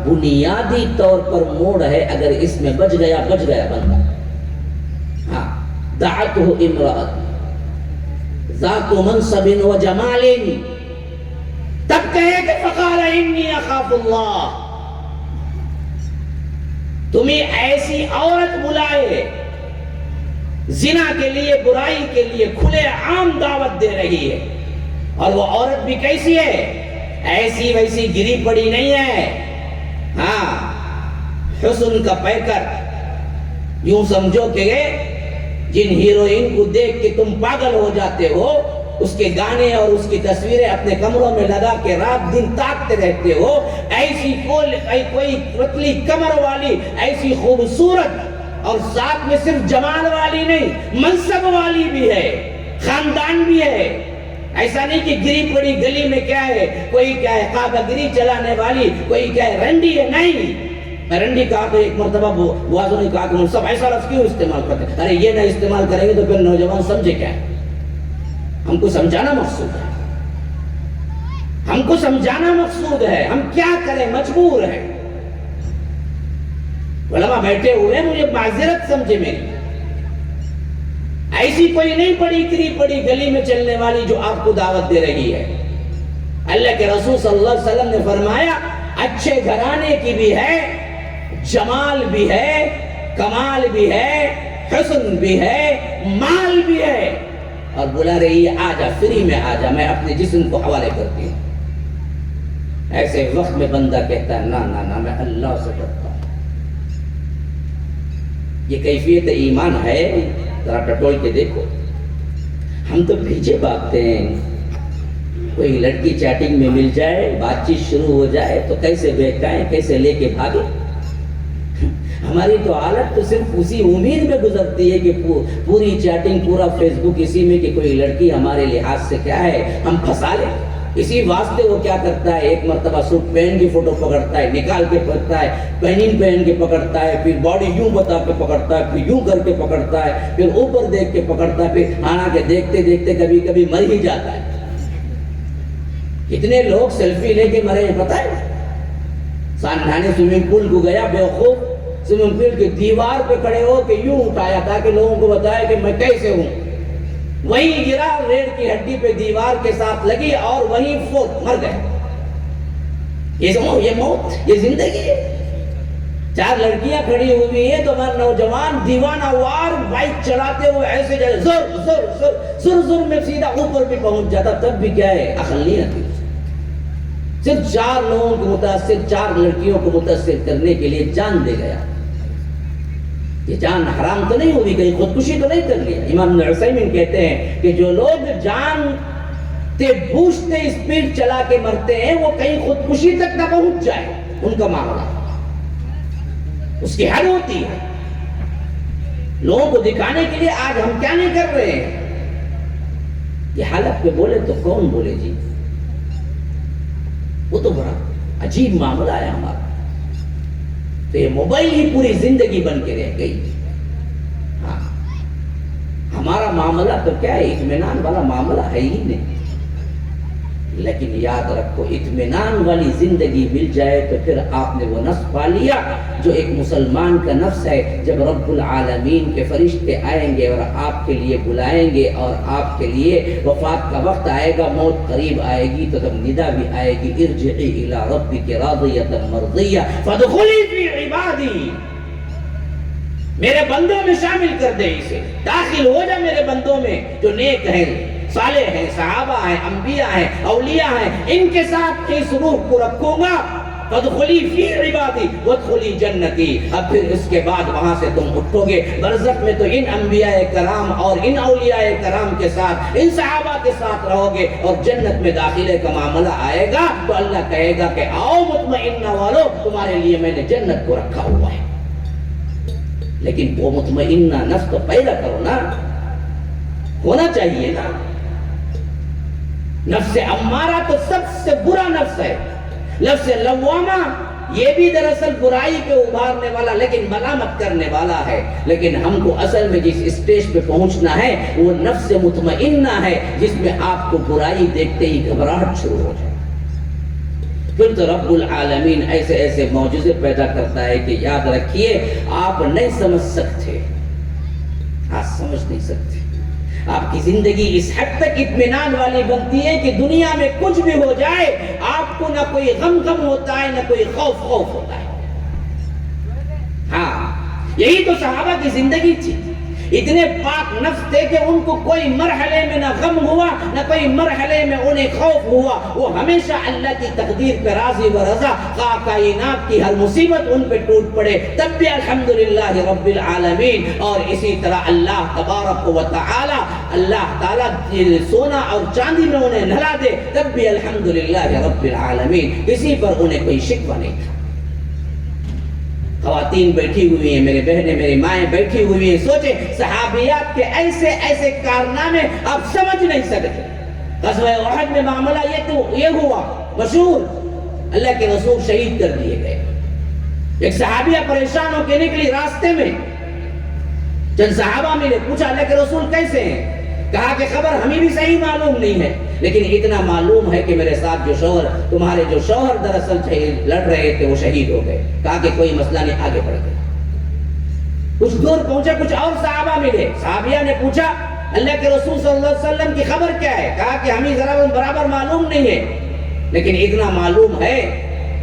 بنیادی طور پر موڑ ہے، اگر اس میں بچ گیا بندہ، ہاں دعتہ امرأۃ ذات منصب و جمال، تب کہے کہ فقال انی اخاف اللہ، تمہیں ایسی عورت بلائے زنا کے لیے، برائی کے لیے کھلے عام دعوت دے رہی ہے، اور وہ عورت بھی کیسی ہے، ایسی ویسی گری پڑی نہیں ہے، ہاں حسن کا پیکر، یوں سمجھو کہ جن ہیروئن کو دیکھ کے تم پاگل ہو جاتے ہو، اس کے گانے اور اس کی تصویریں اپنے کمروں میں لگا کے رات دن تاکتے رہتے ہو، ایسی کوئی پتلی کمر والی، ایسی خوبصورت، اور ساتھ میں صرف جمال والی نہیں، منصب والی بھی ہے، خاندان بھی ہے، ایسا نہیں کہ گری پڑی گلی میں کیا ہے، کوئی کیا ہے کعبہ گری چلانے والی، کوئی کیا ہے رنڈی ہے، نہیں، میں رنڈی کہا تو ایک مرتبہ بوازوں نے کہا کہ سب ایسا لفظ کیوں استعمال کرتے ہیں، ارے یہ نہ استعمال کریں گے تو پھر نوجوان سمجھے کیا ہے، ہم کو سمجھانا مقصود ہے، ہم کو سمجھانا مقصود ہے، ہم کیا کریں، مجبور ہیں، علماء بیٹھے ہوئے مجھے معذرت سمجھے میری، ایسی کوئی نہیں پڑی کری پڑی گلی میں چلنے والی جو آپ کو دعوت دے رہی ہے، اللہ کے رسول صلی اللہ علیہ وسلم نے فرمایا اچھے گھرانے کی بھی ہے، جمال بھی ہے، کمال بھی ہے، حسن بھی ہے، مال بھی ہے، اور بلا رہی ہے آجا فری میں آجا، میں اپنے جسم کو حوالے کرتی ہوں، ایسے وقت میں بندہ کہتا ہے نا میں اللہ سے ڈرتا ہوں، یہ کیفیت ایمان ہے، ذرا ٹٹول کے دیکھو، ہم تو پیچھے بھاگتے ہیں، کوئی لڑکی چیٹنگ میں مل جائے، بات چیت شروع ہو جائے تو کیسے بہکائیں، کیسے لے کے بھاگے، ہماری تو حالت تو صرف اسی امید میں گزرتی ہے کہ پوری چیٹنگ، پورا فیس بک اسی میں کہ کوئی لڑکی ہمارے لحاظ سے کیا ہے ہم پھنسا لیں، اسی واسطے وہ کیا کرتا ہے، ایک مرتبہ سوٹ پہن کی فوٹو پکڑتا ہے، نکال کے پکڑتا ہے، پہن کے پکڑتا ہے، پھر باڈی یوں بتا کے پکڑتا ہے، پھر یوں کر کے پکڑتا ہے، پھر اوپر دیکھ کے پکڑتا ہے، پھر حالانکہ دیکھتے دیکھتے کبھی کبھی مر ہی جاتا ہے، کتنے لوگ سیلفی لے کے مرے ہیں پتہ ہے، سانحانے سوئمنگ پول کو گیا بیوقوف، سوئمنگ پول کی دیوار پہ کھڑے ہو کے یوں اٹھایا تاکہ لوگوں کو بتایا کہ میں کیسے ہوں، وہیں گرا، ریڑھ کی ہڈی پہ دیوار کے ساتھ لگی اور وہیں فوت، مر گئے، یہ موت، یہ زندگی ہے، 4 لڑکیاں کھڑی ہوئی ہیں تو ہمارا نوجوان دیوانہ وار بائک چلاتے ہوئے ایسے جائے زر میں سیدھا اوپر بھی پہنچ جاتا، تب بھی کیا ہے عقل نہیں آتی، صرف 4 لوگوں کو متاثر، 4 لڑکیوں کو متاثر کرنے کے لیے جان دے گیا. یہ جان حرام تو نہیں ہوئی، کہیں خودکشی تو نہیں کر لیا. امام ابن عثیمین کہتے ہیں کہ جو لوگ جان تے بوجھتے اسپیڈ چلا کے مرتے ہیں وہ کہیں خودکشی تک نہ پہنچ جائے. ان کا معاملہ اس کی حد ہوتی ہے. لوگوں کو دکھانے کے لیے آج ہم کیا نہیں کر رہے ہیں. یہ حالت پہ بولے تو کون بولے جی. وہ تو بڑا عجیب معاملہ ہے ہمارا. تو یہ موبائل ہی پوری زندگی بن کے رہ گئی. ہاں ہمارا معاملہ تو کیا ہے، اطمینان والا معاملہ ہے ہی نہیں. لیکن یاد رکھو اطمینان والی زندگی مل جائے تو پھر آپ نے وہ نفس پا لیا جو ایک مسلمان کا نفس ہے. جب رب العالمین کے فرشتے آئیں گے اور آپ کے لیے بلائیں گے اور آپ کے لیے وفات کا وقت آئے گا، موت قریب آئے گی، تو تب ندا بھی آئے گی ارجعی الی ربک راضیۃ مرضیہ فادخلی فی عبادی. میرے بندوں میں شامل کر دے اسے، داخل ہو جا میرے بندوں میں جو نیک ہیں، صالح ہیں، صحابہ ہیں، انبیاء ہیں، اولیاء ہیں. ان کے ساتھ اس روح کو رکھوں گا. فادخلی فی عبادی وادخلی جنتی. اب پھر اس کے بعد وہاں سے تم اٹھو گے برزخ میں تو ان انبیاء کرام اور ان اولیاء کرام کے ساتھ، ان صحابہ کے ساتھ رہو گے، اور جنت میں داخلے کا معاملہ آئے گا تو اللہ کہے گا کہ آؤ مطمئنہ والو، تمہارے لیے میں نے جنت کو رکھا ہوا ہے. لیکن وہ مطمئنہ نفس تو پیدا کرو نا، ہونا چاہیے نا. نفس امارہ تو سب سے برا نفس ہے. نفس لوامہ یہ بھی دراصل برائی کے ابھارنے والا لیکن ملامت کرنے والا ہے. لیکن ہم کو اصل میں جس اسٹیج پہ پہنچنا ہے وہ نفس مطمئنہ ہے، جس میں آپ کو برائی دیکھتے ہی گھبراہٹ شروع ہو جائے. پھر تو رب العالمین ایسے ایسے معجزے پیدا کرتا ہے کہ یاد رکھیے آپ نہیں سمجھ سکتے، آپ سمجھ نہیں سکتے. آپ کی زندگی اس حد تک اطمینان والی بنتی ہے کہ دنیا میں کچھ بھی ہو جائے آپ کو نہ کوئی غم ہوتا ہے، نہ کوئی خوف ہوتا ہے. ہاں یہی تو صحابہ کی زندگی تھی. اتنے پاک نفس تھے کہ ان کو کوئی مرحلے میں نہ غم ہوا، نہ کوئی مرحلے میں انہیں خوف ہوا. وہ ہمیشہ اللہ کی تقدیر پہ راضی و رضا، خواہ کائنات کی ہر مصیبت ان پہ ٹوٹ پڑے تب بھی الحمدللہ رب العالمین. اور اسی طرح اللہ تبارک و تعالی، اللہ تعالی سونا اور چاندی میں انہیں نہلا دے تب بھی الحمدللہ رب العالمین. کسی پر انہیں کوئی شکوہ نہیں تھا. خواتین بیٹھی ہوئی ہیں، میرے بہنیں، میری مائیں بیٹھی ہوئی ہیں. سوچیں صحابیات کے ایسے ایسے کارنامے آپ سمجھ نہیں سکتے. غزوہ احد میں معاملہ یہ ہوا مشہور، اللہ کے رسول شہید کر دیے گئے. ایک صحابیہ پریشان ہو کے نکلی، راستے میں چند صحابہ ملے، پوچھا اللہ کے رسول کیسے ہیں؟ کہا کہ خبر ہمیں بھی صحیح معلوم نہیں ہے، لیکن اتنا معلوم ہے کہ میرے ساتھ تمہارے جو شوہر دراصل لڑ رہے تھے وہ شہید ہو گئے. کہا کہ کوئی مسئلہ نہیں، آگے بڑھ گئے. کچھ دور پہنچے، کچھ اور صحابہ ملے. صحابیہ نے پوچھا اللہ کے رسول صلی اللہ علیہ وسلم کی خبر کیا ہے؟ کہا کہ ہمیں ذرا برابر معلوم نہیں ہے، لیکن اتنا معلوم ہے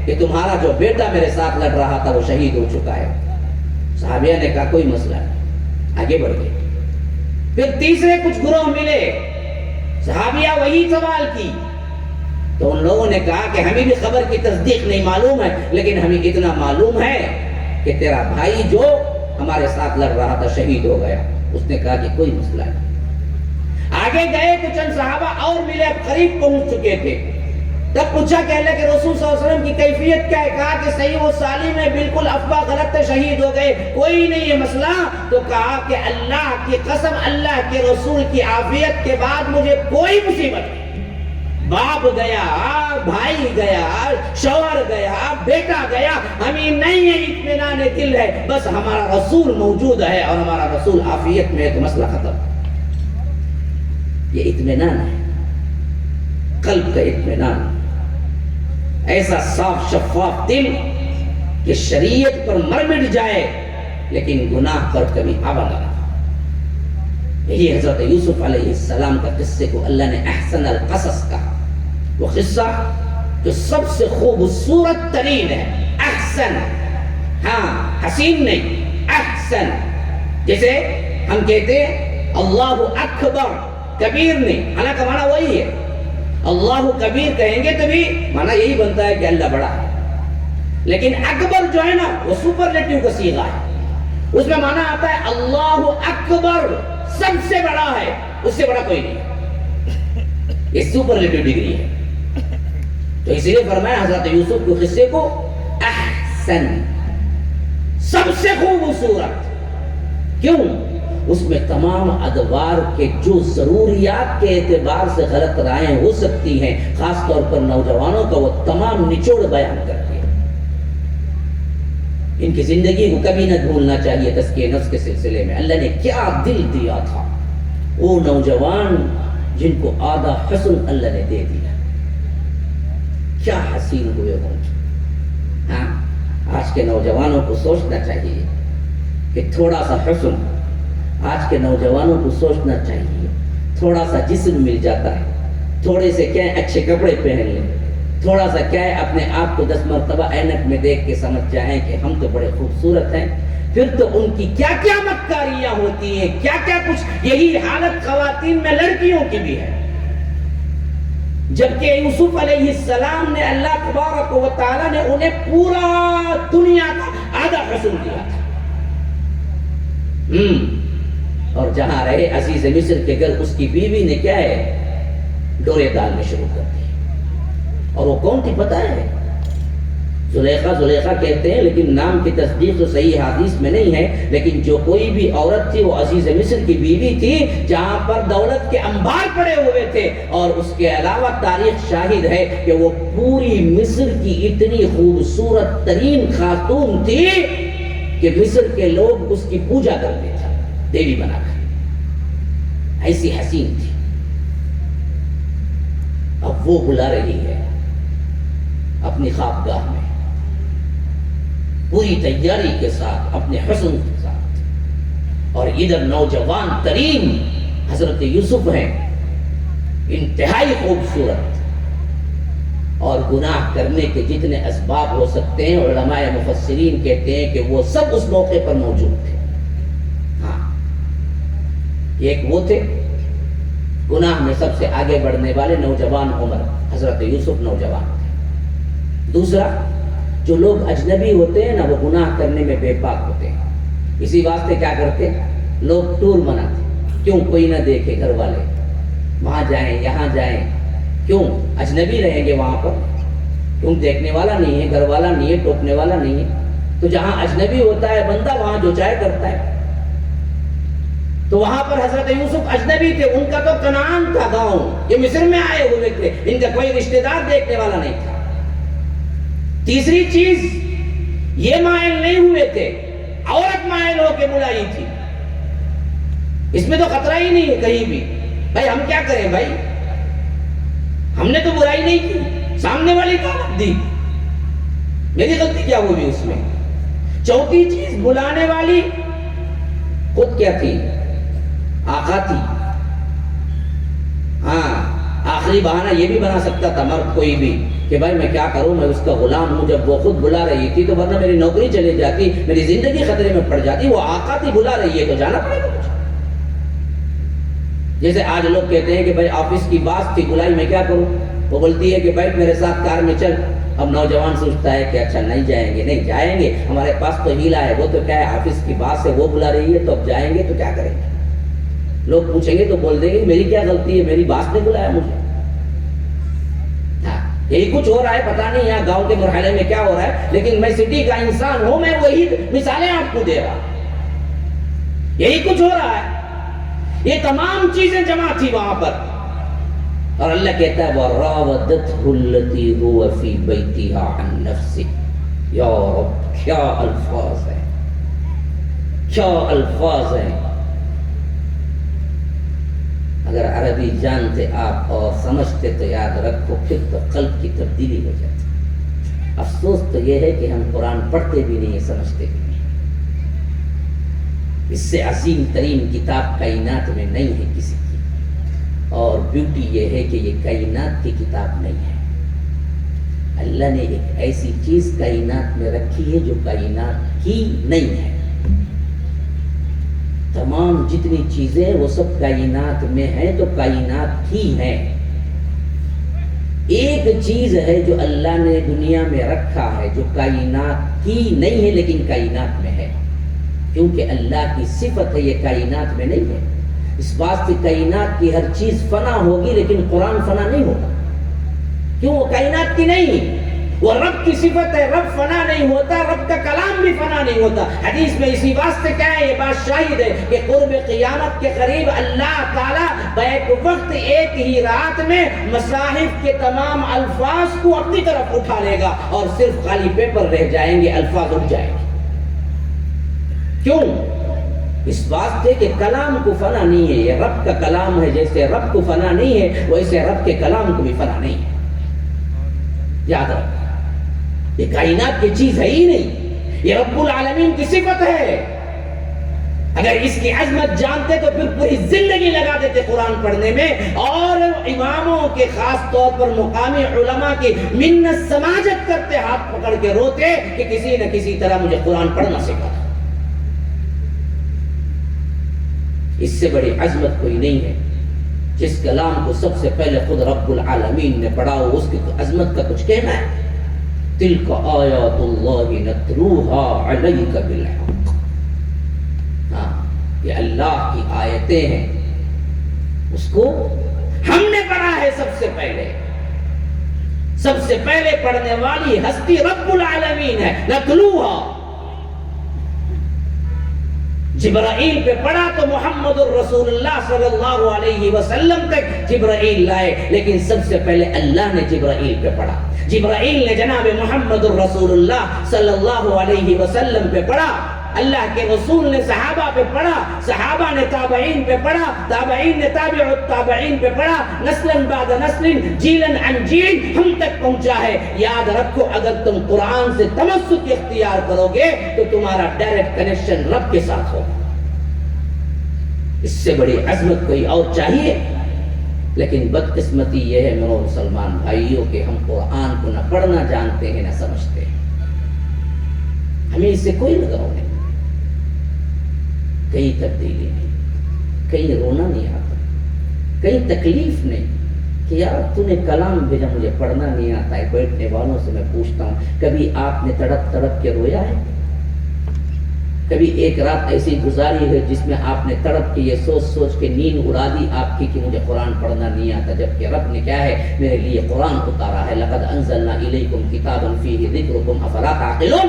کہ تمہارا جو بیٹا میرے ساتھ لڑ رہا تھا وہ شہید ہو چکا ہے. صحابیہ نے کہا کوئی مسئلہ نہیں، آگے بڑھ گئے. پھر تیسرے کچھ گروہ ملے، صحابیہ وہی سوال کی تو ان لوگوں نے کہا کہ ہمیں بھی خبر کی تصدیق نہیں معلوم ہے، لیکن ہمیں اتنا معلوم ہے کہ تیرا بھائی جو ہمارے ساتھ لڑ رہا تھا شہید ہو گیا. اس نے کہا کہ کوئی مسئلہ نہیں. آگے گئے تو چند صحابہ اور ملے، اب قریب پہنچ چکے تھے. تب پوچھا کہ اللہ کے رسول صلی اللہ علیہ وسلم کی کیفیت کیا ہے؟ کہا کہ صحیح و سالم ہے، بالکل افواہ غلط ہے، شہید ہو گئے، کوئی نہیں ہے مسئلہ. تو کہا کہ اللہ کی قسم، اللہ کے رسول کی عافیت کے بعد مجھے کوئی مصیبت نہیں. باپ گیا، بھائی گیا، شوہر گیا، بیٹا گیا، ہمیں نہیں ہے اطمینان دل ہے، بس ہمارا رسول موجود ہے اور ہمارا رسول عافیت میں ہے تو مسئلہ ختم. یہ اطمینان ہے، قلب کا اطمینان. ایسا صاف شفاف دل کہ شریعت پر مر مٹ جائے لیکن گناہ پر کبھی آبا نہ. یہی حضرت یوسف علیہ السلام کا قصے کو اللہ نے احسن القصص کہا. وہ قصہ جو سب سے خوبصورت ترین ہے. احسن، ہاں حسین نہیں، احسن. جیسے ہم کہتے ہیں اللہ اکبر، کبیر نہیں، حالانکہ معنی وہی ہے. اللہ کبیر کہیں گے تو بھی معنی یہی بنتا ہے کہ اللہ بڑا ہے، لیکن اکبر جو ہے نا وہ سپرلیٹیو کا صیغہ ہے، اس میں معنی آتا ہے اللہ اکبر، سب سے بڑا ہے، اس سے بڑا کوئی نہیں، یہ سپرلیٹیو ڈگری ہے۔ تو اس لیے فرمایا حضرت یوسف کے قصے کو احسن، سب سے خوبصورت، کیوں؟ اس میں تمام ادوار کے جو ضروریات کے اعتبار سے غلط رائیں ہو سکتی ہیں، خاص طور پر نوجوانوں کا، وہ تمام نچوڑ بیان کرتی ہے۔ ان کی زندگی کو کبھی نہ بھولنا چاہیے۔ تزکیہ نفس کے سلسلے میں اللہ نے کیا دل دیا تھا، وہ نوجوان جن کو آدھا حسن اللہ نے دے دیا، کیا حسین ہوئے ہوں گے۔ ہاں، آج کے نوجوانوں کو سوچنا چاہیے کہ تھوڑا سا حسن، آج کے نوجوانوں کو سوچنا چاہیے تھوڑا سا جسم مل جاتا ہے، تھوڑے سے کیا اچھے کپڑے پہن لیں، تھوڑا سا کیا اپنے آپ کو 10 مرتبہ اینک میں دیکھ کے سمجھ جائیں کہ ہم تو بڑے خوبصورت ہیں، پھر تو ان کی کیا کیا مکاریاں ہوتی ہیں، کیا کیا کچھ۔ یہی حالت خواتین میں لڑکیوں کی بھی ہے، جبکہ یوسف علیہ السلام نے اللہ تبارک و تعالی نے انہیں پورا دنیا کا آدھا حسن دیا تھا۔ اور جہاں رہے عزیز مصر کے گھر، اس کی بیوی نے کیا ہے، ڈورے ڈالنے شروع کر دی، اور وہ کون تھی پتہ ہے؟ زلیخا کہتے ہیں، لیکن نام کی تصدیق تو صحیح حدیث میں نہیں ہے، لیکن جو کوئی بھی عورت تھی وہ عزیز مصر کی بیوی تھی، جہاں پر دولت کے انبار پڑے ہوئے تھے، اور اس کے علاوہ تاریخ شاہد ہے کہ وہ پوری مصر کی اتنی خوبصورت ترین خاتون تھی کہ مصر کے لوگ اس کی پوجا کرتے تھے دیوی بنا کر، ایسی حسین تھی۔ اب وہ بلا رہی ہے اپنی خوابگاہ میں پوری تیاری کے ساتھ، اپنے حسن کے ساتھ، اور ادھر نوجوان ترین حضرت یوسف ہیں، انتہائی خوبصورت، اور گناہ کرنے کے جتنے اسباب ہو سکتے ہیں علماء مفسرین کہتے ہیں کہ وہ سب اس موقع پر موجود تھے۔ ہاں، ایک وہ تھے گناہ میں سب سے آگے بڑھنے والے نوجوان عمر، حضرت یوسف نوجوان تھے۔ دوسرا، جو لوگ اجنبی ہوتے ہیں نا، وہ گناہ کرنے میں بے پاک ہوتے ہیں، اسی واسطے کیا کرتے لوگ ٹور مناتے، کیوں؟ کوئی نہ دیکھے، گھر والے وہاں جائیں یہاں جائیں، کیوں؟ اجنبی رہیں گے وہاں پر، کیوں؟ دیکھنے والا نہیں ہے، گھر والا نہیں ہے، ٹوکنے والا نہیں ہے، تو جہاں اجنبی ہوتا ہے بندہ وہاں جو چاہے کرتا ہے۔ تو وہاں پر حضرت یوسف اجنبی تھے، ان کا تو کنعان تھا گاؤں، یہ مصر میں آئے ہوئے تھے، ان کا کوئی رشتہ دار دیکھنے والا نہیں تھا۔ تیسری چیز، یہ مائل نہیں ہوئے تھے، عورت مائل ہو کے بلائی تھی، اس میں تو خطرہ ہی نہیں ہے کہیں بھی۔ بھائی ہم کیا کریں بھائی، ہم نے تو برائی نہیں کی، سامنے والی دعوت دی، میری غلطی کیا ہوئی اس میں؟ چوتھی چیز، بلانے والی خود کیا تھی؟ آقا تھی۔ ہاں، آخری بہانہ یہ بھی بنا سکتا تھا مرد کوئی بھی کہ بھائی میں کیا کروں، میں اس کا غلام ہوں، جب وہ خود بلا رہی تھی تو ورنہ میری نوکری چلی جاتی، میری زندگی خطرے میں پڑ جاتی، وہ آقا تھی، بلا رہی ہے تو جانا پڑے گا مجھے۔ جیسے آج لوگ کہتے ہیں کہ بھائی آفس کی بات تھی، بلائی میں کیا کروں، وہ بولتی ہے کہ بھائی میرے ساتھ کار میں چل، اب نوجوان سوچتا ہے کہ اچھا نہیں جائیں گے، نہیں جائیں گے، ہمارے پاس تو ہیلا ہے، وہ تو کیا ہے آفس کی بات سے وہ بلا رہی ہے تو اب جائیں گے تو کیا کریں گے؟ لوگ پوچھیں گے تو بول دیں گے میری کیا غلطی ہے، میری باس نے بلایا مجھے۔ یہی کچھ ہو رہا ہے، پتہ نہیں یہاں گاؤں کے مرحلے میں کیا ہو رہا ہے، لیکن میں سٹی کا انسان ہوں، میں وہی مثالیں آپ کو دے رہا، یہی کچھ ہو رہا ہے، یہ تمام چیزیں جمع تھی وہاں پر، اور اللہ کہتا ہے وَرَاوَدَتْهُ الَّتِي هُوَ فِي بَيْتِهَا عَن نَفْسِهِ۔ یا رب، کیا الفاظ ہیں، کیا الفاظ ہیں! اگر عربی جانتے آپ اور سمجھتے تو یاد رکھو، پھر تو قلب کی تبدیلی ہو جاتی۔ افسوس تو یہ ہے کہ ہم قرآن پڑھتے بھی نہیں، سمجھتے بھی نہیں۔ اس سے عظیم ترین کتاب کائنات میں نہیں ہے کسی کی، اور بیوٹی یہ ہے کہ یہ کائنات کی کتاب نہیں ہے، اللہ نے ایک ایسی چیز کائنات میں رکھی ہے جو کائنات کی نہیں ہے۔ تمام جتنی چیزیں وہ سب کائنات میں ہیں تو کائنات ہی ہیں، ایک چیز ہے جو اللہ نے دنیا میں رکھا ہے، جو کائنات کی نہیں ہے لیکن کائنات میں ہے، کیونکہ اللہ کی صفت ہے، یہ کائنات میں نہیں ہے۔ اس واسطے کائنات کی ہر چیز فنا ہوگی لیکن قرآن فنا نہیں ہوگا، کیوں؟ وہ کائنات کی نہیں، وہ رب کی صفت ہے، رب فنا نہیں ہوتا، رب کا کلام بھی فنا نہیں ہوتا۔ حدیث میں اسی واسطے کیا ہے، یہ بات شاہد ہے کہ قرب قیامت کے قریب اللہ تعالیٰ بیک وقت ایک ہی رات میں مصاحف کے تمام الفاظ کو اپنی طرف اٹھا لے گا اور صرف خالی پیپر رہ جائیں گے، الفاظ اٹھ جائیں گے۔ کیوں؟ اس واسطے کہ کلام کو فنا نہیں ہے، یہ رب کا کلام ہے، جیسے رب کو فنا نہیں ہے ویسے رب کے کلام کو بھی فنا نہیں ہے۔ یاد رکھ، یہ کائنات کی چیز ہے ہی نہیں، یہ رب العالمین کی صفت ہے۔ اگر اس کی عظمت جانتے تو پھر پوری زندگی لگا دیتے قرآن پڑھنے میں، اور اماموں کے خاص طور پر مقامی علماء کی منت سماجت کرتے، ہاتھ پکڑ کے روتے کہ کسی نہ کسی طرح مجھے قرآن پڑھنا سکھا۔ اس سے بڑی عظمت کوئی نہیں ہے۔ جس کلام کو سب سے پہلے خود رب العالمین نے پڑھا ہو، اس کی عظمت کا کچھ کہنا ہے؟ تلک آیات اللہ نتلوها علیک بالحق۔ ہاں، یہ اللہ کی آیتیں ہیں، اس کو ہم نے پڑھا ہے سب سے پہلے۔ سب سے پہلے پڑھنے والی ہستی رب العالمین ہے، نتلوها۔ جبرائیل پہ پڑھا تو محمد الرسول اللہ صلی اللہ علیہ وسلم تک جبرائیل لائے، لیکن سب سے پہلے اللہ نے جبرائیل پہ پڑھا۔ جبرائیل نے جناب محمد الرسول اللہ صلی اللہ علیہ وسلم پہ پڑھا، اللہ کے رسول نے صحابہ پہ پڑھا، صحابہ نے تابعین پہ پڑھا، تابعین نے تابع التابعین پہ پڑھا، نسلاً بعد نسل، جیلاً عن جیل ہم تک پہنچا ہے۔ یاد رکھو، اگر تم قرآن سے تمسک اختیار کرو گے تو تمہارا ڈائریکٹ کنیکشن رب کے ساتھ ہوگا۔ اس سے بڑی عظمت کوئی اور چاہیے؟ لیکن بدقسمتی یہ ہے میرے مسلمان بھائیوں کہ ہم قرآن کو نہ پڑھنا جانتے ہیں نہ سمجھتے ہیں، ہمیں اس سے کوئی لگاؤ نہیں، کہیں تبدیلی نہیں، کہیں رونا نہیں آتا، کہیں تکلیف نہیں کہ یار تو نے کلام بھیجا مجھے پڑھنا نہیں آتا ہے۔ بیٹھنے والوں سے میں پوچھتا ہوں، کبھی آپ نے تڑپ تڑپ کے رویا ہے؟ کبھی ایک رات ایسی گزاری ہے جس میں آپ نے تڑپ کے یہ سوچ سوچ کے نیند اڑا دی آپ کی کہ مجھے قرآن پڑھنا نہیں آتا، جبکہ رب نے کیا ہے میرے لیے قرآن اتارا ہے، لقد انزلنا الیکم کتابا فیہ ذکرکم افلا تعقلون۔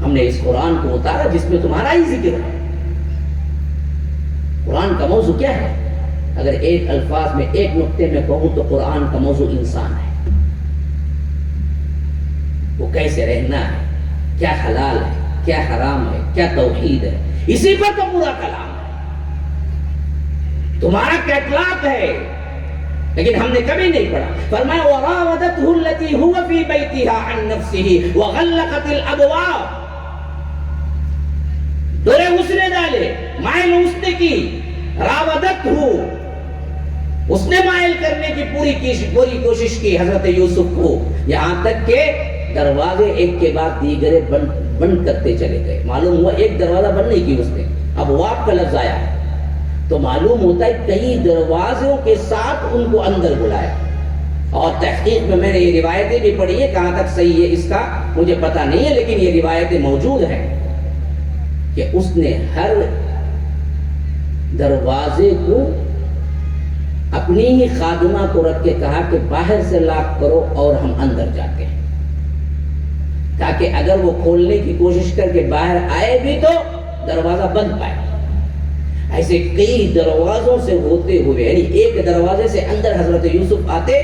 ہم نے اس قرآن کو اتارا جس میں تمہارا ہی ذکر ہے۔ قرآن کا موضوع کیا ہے؟ اگر ایک الفاظ میں ایک نقطے میں کہوں تو قرآن کا موضوع انسان ہے، وہ کیسے رہنا ہے، کیا حلال ہے، کیا حرام ہے، کیا توحید ہے، اسی پر تو پورا کلام ہے، تمہارا کیٹلاگ ہے، لیکن ہم نے کبھی نہیں پڑھا۔ فرمایا وراودته التي هو في بيتها عن نفسه وغلقت الابواب، دورے اس نے ڈالے، مائل اس نے کی، راودته، اس نے مائل کرنے کی پوری کوشش کی حضرت یوسف کو، یہاں تک کہ دروازے ایک کے بعد دیگرے بند کرتے چلے گئے۔ معلوم ہوا ایک دروازہ بند نہیں کی اس نے، ابواب کا لفظ آیا ہے تو معلوم ہوتا ہے کئی دروازوں کے ساتھ ان کو اندر بلایا۔ اور تحقیق میں نے یہ روایتیں بھی پڑھی ہیں، کہاں تک صحیح ہے اس کا مجھے پتہ نہیں ہے، لیکن یہ روایتیں موجود ہیں کہ اس نے ہر دروازے کو اپنی ہی خادمہ کو رکھ کے کہا کہ باہر سے لاک کرو اور ہم اندر جاتے ہیں، تاکہ اگر وہ کھولنے کی کوشش کر کے باہر آئے بھی تو دروازہ بند پائے۔ ایسے کئی دروازوں سے ہوتے ہوئے، یعنی ایک دروازے سے اندر حضرت یوسف آتے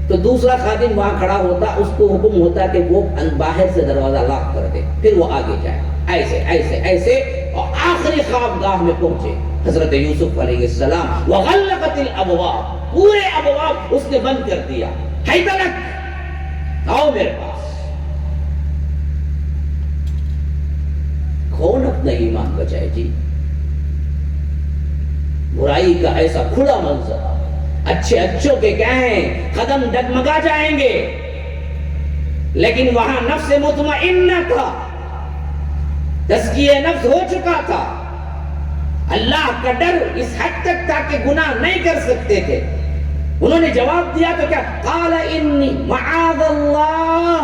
تو دوسرا خادم وہاں کھڑا ہوتا، اس کو حکم ہوتا کہ وہ باہر سے دروازہ لاک کر دے، پھر وہ آگے جائے، ایسے ایسے ایسے، اور آخری خوابگاہ میں پہنچے حضرت یوسف علیہ السلام، وغلقت الابواب، پورے ابواب اس نے بند کر دیا، حیدرک آؤ میرے پاس۔ کون اپنا ایمان بچائے جی؟ برائی کا ایسا کھلا منظر، اچھے اچھوں کے کہیں قدم ڈگمگا جائیں گے، لیکن وہاں نفس مطمئنہ تھا، تزکیہ نفس ہو چکا تھا، اللہ کا ڈر اس حد تک تھا کہ گناہ نہیں کر سکتے تھے، انہوں نے جواب دیا تو کیا؟ قال انی معاذ اللہ،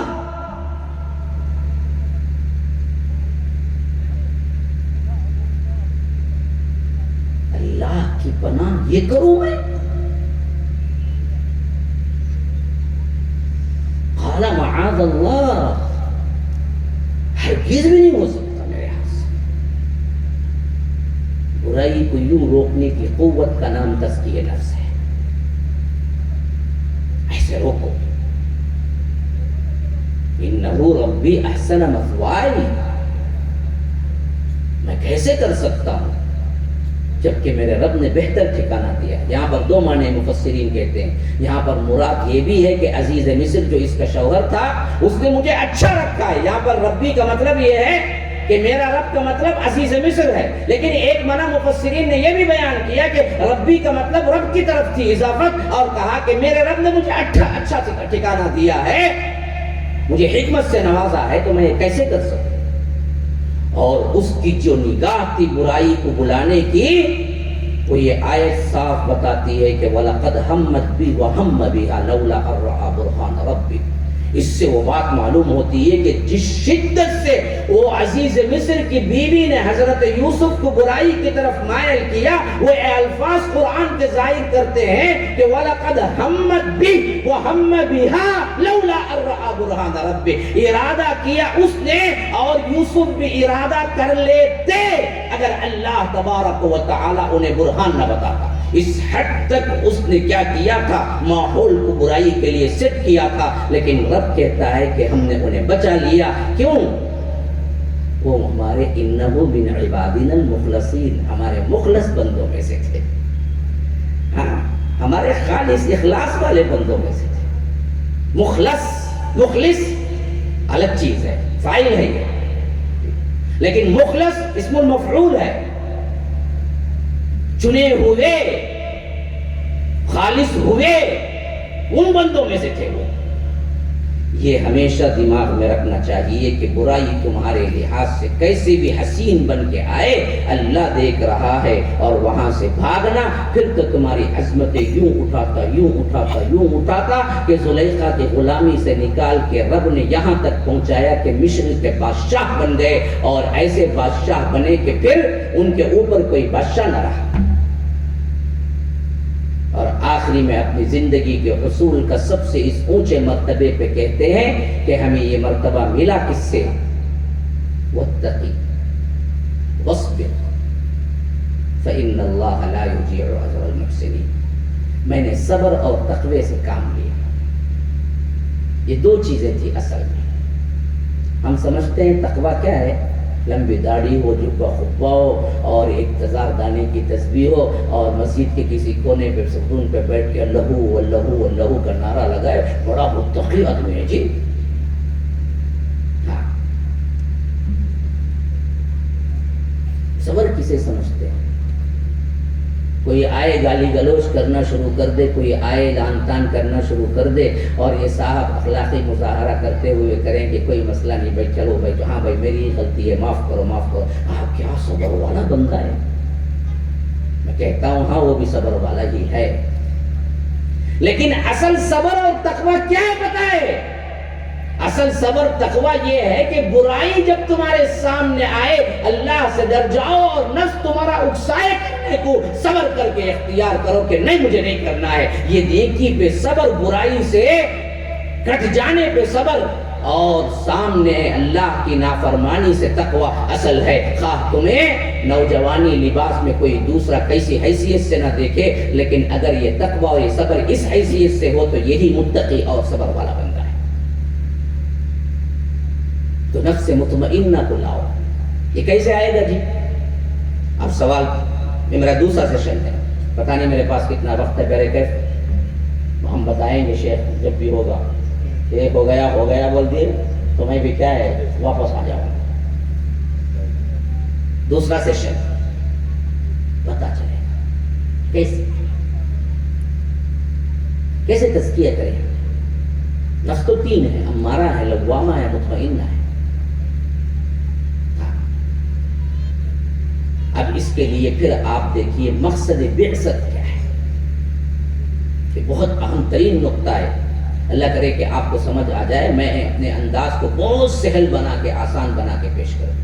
اللہ کی پناہ یہ کروں میں؟ قال معاذ اللہ، ہرگز بھی نہیں ہو سکتا میرے ہاتھ سے۔ برائی کو یوں روکنے کی قوت کا نام تزکیہ نفس ہے۔ ایسے روکو، انہو ربی احسن مثوائی، میں کیسے کر سکتا ہوں جبکہ میرے رب نے بہتر ٹھکانہ دیا۔ یہاں پر دو معنی مفسرین کہتے ہیں، یہاں پر مراد یہ بھی ہے کہ عزیز مصر جو اس کا شوہر تھا اس نے مجھے اچھا رکھا ہے۔ یہاں پر ربی کا مطلب یہ ہے کہ میرا رب کا مطلب عزیز مصر ہے، لیکن ایک معنی مفسرین نے یہ بھی بیان کیا کہ ربی کا مطلب رب کی طرف تھی اضافت، اور کہا کہ میرے رب نے مجھے اچھا ٹھکانہ دیا ہے، مجھے حکمت سے نوازا ہے، تو میں یہ کیسے کر سکتا؟ اور اس کی جو نگاہ تھی برائی کو بلانے کی، وہ یہ آیت صاف بتاتی ہے کہ وَلَقَدْ هَمَّتْ بِهِ وَهَمَّ بِهَا لَوْلَا أَن رَأَىٰ بُرْهَانَ رَبِّهِ۔ اس سے وہ بات معلوم ہوتی ہے کہ جس شدت سے وہ عزیز مصر کی بیوی نے حضرت یوسف کو برائی کی طرف مائل کیا، وہ الفاظ قرآن کے ظاہر کرتے ہیں کہ وَلَقَدْ هَمَّتْ بِهِ وَهَمَّ بِهَا لَوْلَا أَن رَأَىٰ بُرْهَانَ رَبِّهِ۔ ارادہ کیا اس نے اور یوسف بھی ارادہ کر لیتے اگر اللہ تبارک و تعالی انہیں برہان نہ بتاتا۔ اس حد تک اس نے کیا کیا تھا، ماحول کو برائی کے لیے سیٹ کیا تھا، لیکن رب کہتا ہے کہ ہم نے انہیں بچا لیا۔ کیوں؟ وہ ہمارے انہو من عبادنا المخلصین، ہمارے مخلص بندوں میں سے تھے، ہاں ہمارے خالص اخلاص والے بندوں میں سے تھے۔ مخلص الگ چیز ہے، فاعل ہے یہ، لیکن مخلص اسم المفعول ہے، چنے ہوئے، خالص ہوئے، ان بندوں میں سے تھے وہ۔ یہ ہمیشہ دماغ میں رکھنا چاہیے کہ برائی تمہارے لحاظ سے کیسے بھی حسین بن کے آئے، اللہ دیکھ رہا ہے، اور وہاں سے بھاگنا پھر تو تمہاری عظمتیں یوں اٹھاتا کہ زلیخا کی غلامی سے نکال کے رب نے یہاں تک پہنچایا کہ مصر کے بادشاہ بن گئے، اور ایسے بادشاہ بنے کہ پھر ان کے اوپر کوئی بادشاہ نہ رہا۔ اور آخری میں اپنی زندگی کے حصول کا سب سے اس اونچے مرتبے پہ کہتے ہیں کہ ہمیں یہ مرتبہ ملا کس سے؟ وَاتَّقِ وَاصْبِرْ فَإِنَّ اللَّهَ لَا يُضِيعُ أَجْرَ الْمُحْسِنِينَ۔ میں نے صبر اور تقوی سے کام لیا۔ یہ دو چیزیں تھی اصل میں۔ ہم سمجھتے ہیں تقوی کیا ہے؟ لمبی داڑھی ہو، جبہ خطبہ ہو، اور ایک تزار دانے کی تسبیح ہو، اور مسجد کے کسی کونے پہ سکون پہ بیٹھ کے اللہ اللہ اللہ کا نعرہ لگائے، بڑا متقی آدمی ہے جی۔ ہاں، صبر کسے سمجھتے ہیں؟ کوئی آئے گالی گلوچ کرنا شروع کر دے، کوئی آئے لعن طعن کرنا شروع کر دے، اور یہ صاحب اخلاقی مظاہرہ کرتے ہوئے کریں کہ کوئی مسئلہ نہیں بھائی، چلو بھائی، ہاں بھائی میری غلطی ہے، معاف کرو۔ آپ کیا صبر والا بندہ ہے؟ میں کہتا ہوں ہاں وہ بھی صبر والا ہی ہے، لیکن اصل صبر اور تقوی کیا ہے پتہ ہے؟ اصل صبر تقوی یہ ہے کہ برائی جب تمہارے سامنے آئے اللہ سے ڈر جاؤ، اور نفس تمہارا اکسائے کرنے کو صبر کر کے اختیار کرو کہ نہیں مجھے نہیں کرنا ہے۔ یہ نیکی پہ صبر، برائی سے کٹ جانے پہ صبر، اور سامنے اللہ کی نافرمانی سے تقوی اصل ہے۔ خواہ تمہیں نوجوانی لباس میں کوئی دوسرا کیسی حیثیت سے نہ دیکھے، لیکن اگر یہ تقوی اور یہ صبر اس حیثیت سے ہو تو یہی متقی اور صبر والا بندہ ہے۔ تو نفس مطمئنہ کو لاؤ۔ یہ کیسے آئے گا جی؟ اب سوال، یہ میرا دوسرا سیشن ہے، پتہ نہیں میرے پاس کتنا وقت ہے، پہلے کیف ہم بتائیں گے شیخ جب بھی ہوگا۔ ایک ہو گیا بول دیے تو میں بھی کیا ہے واپس آ جاؤں۔ دوسرا سیشن پتہ چلے گا کیسے تزکیہ کریں۔ نفس تو تین ہے، امارہ ہے، لوامہ ہے، مطمئنہ ہے۔ اب اس کے لیے پھر آپ دیکھیے مقصد بعثت کیا ہے۔ یہ بہت اہم ترین نقطہ ہے. اللہ کرے کہ آپ کو سمجھ آ جائے. میں اپنے انداز کو بہت سہل بنا کے آسان بنا کے پیش کروں.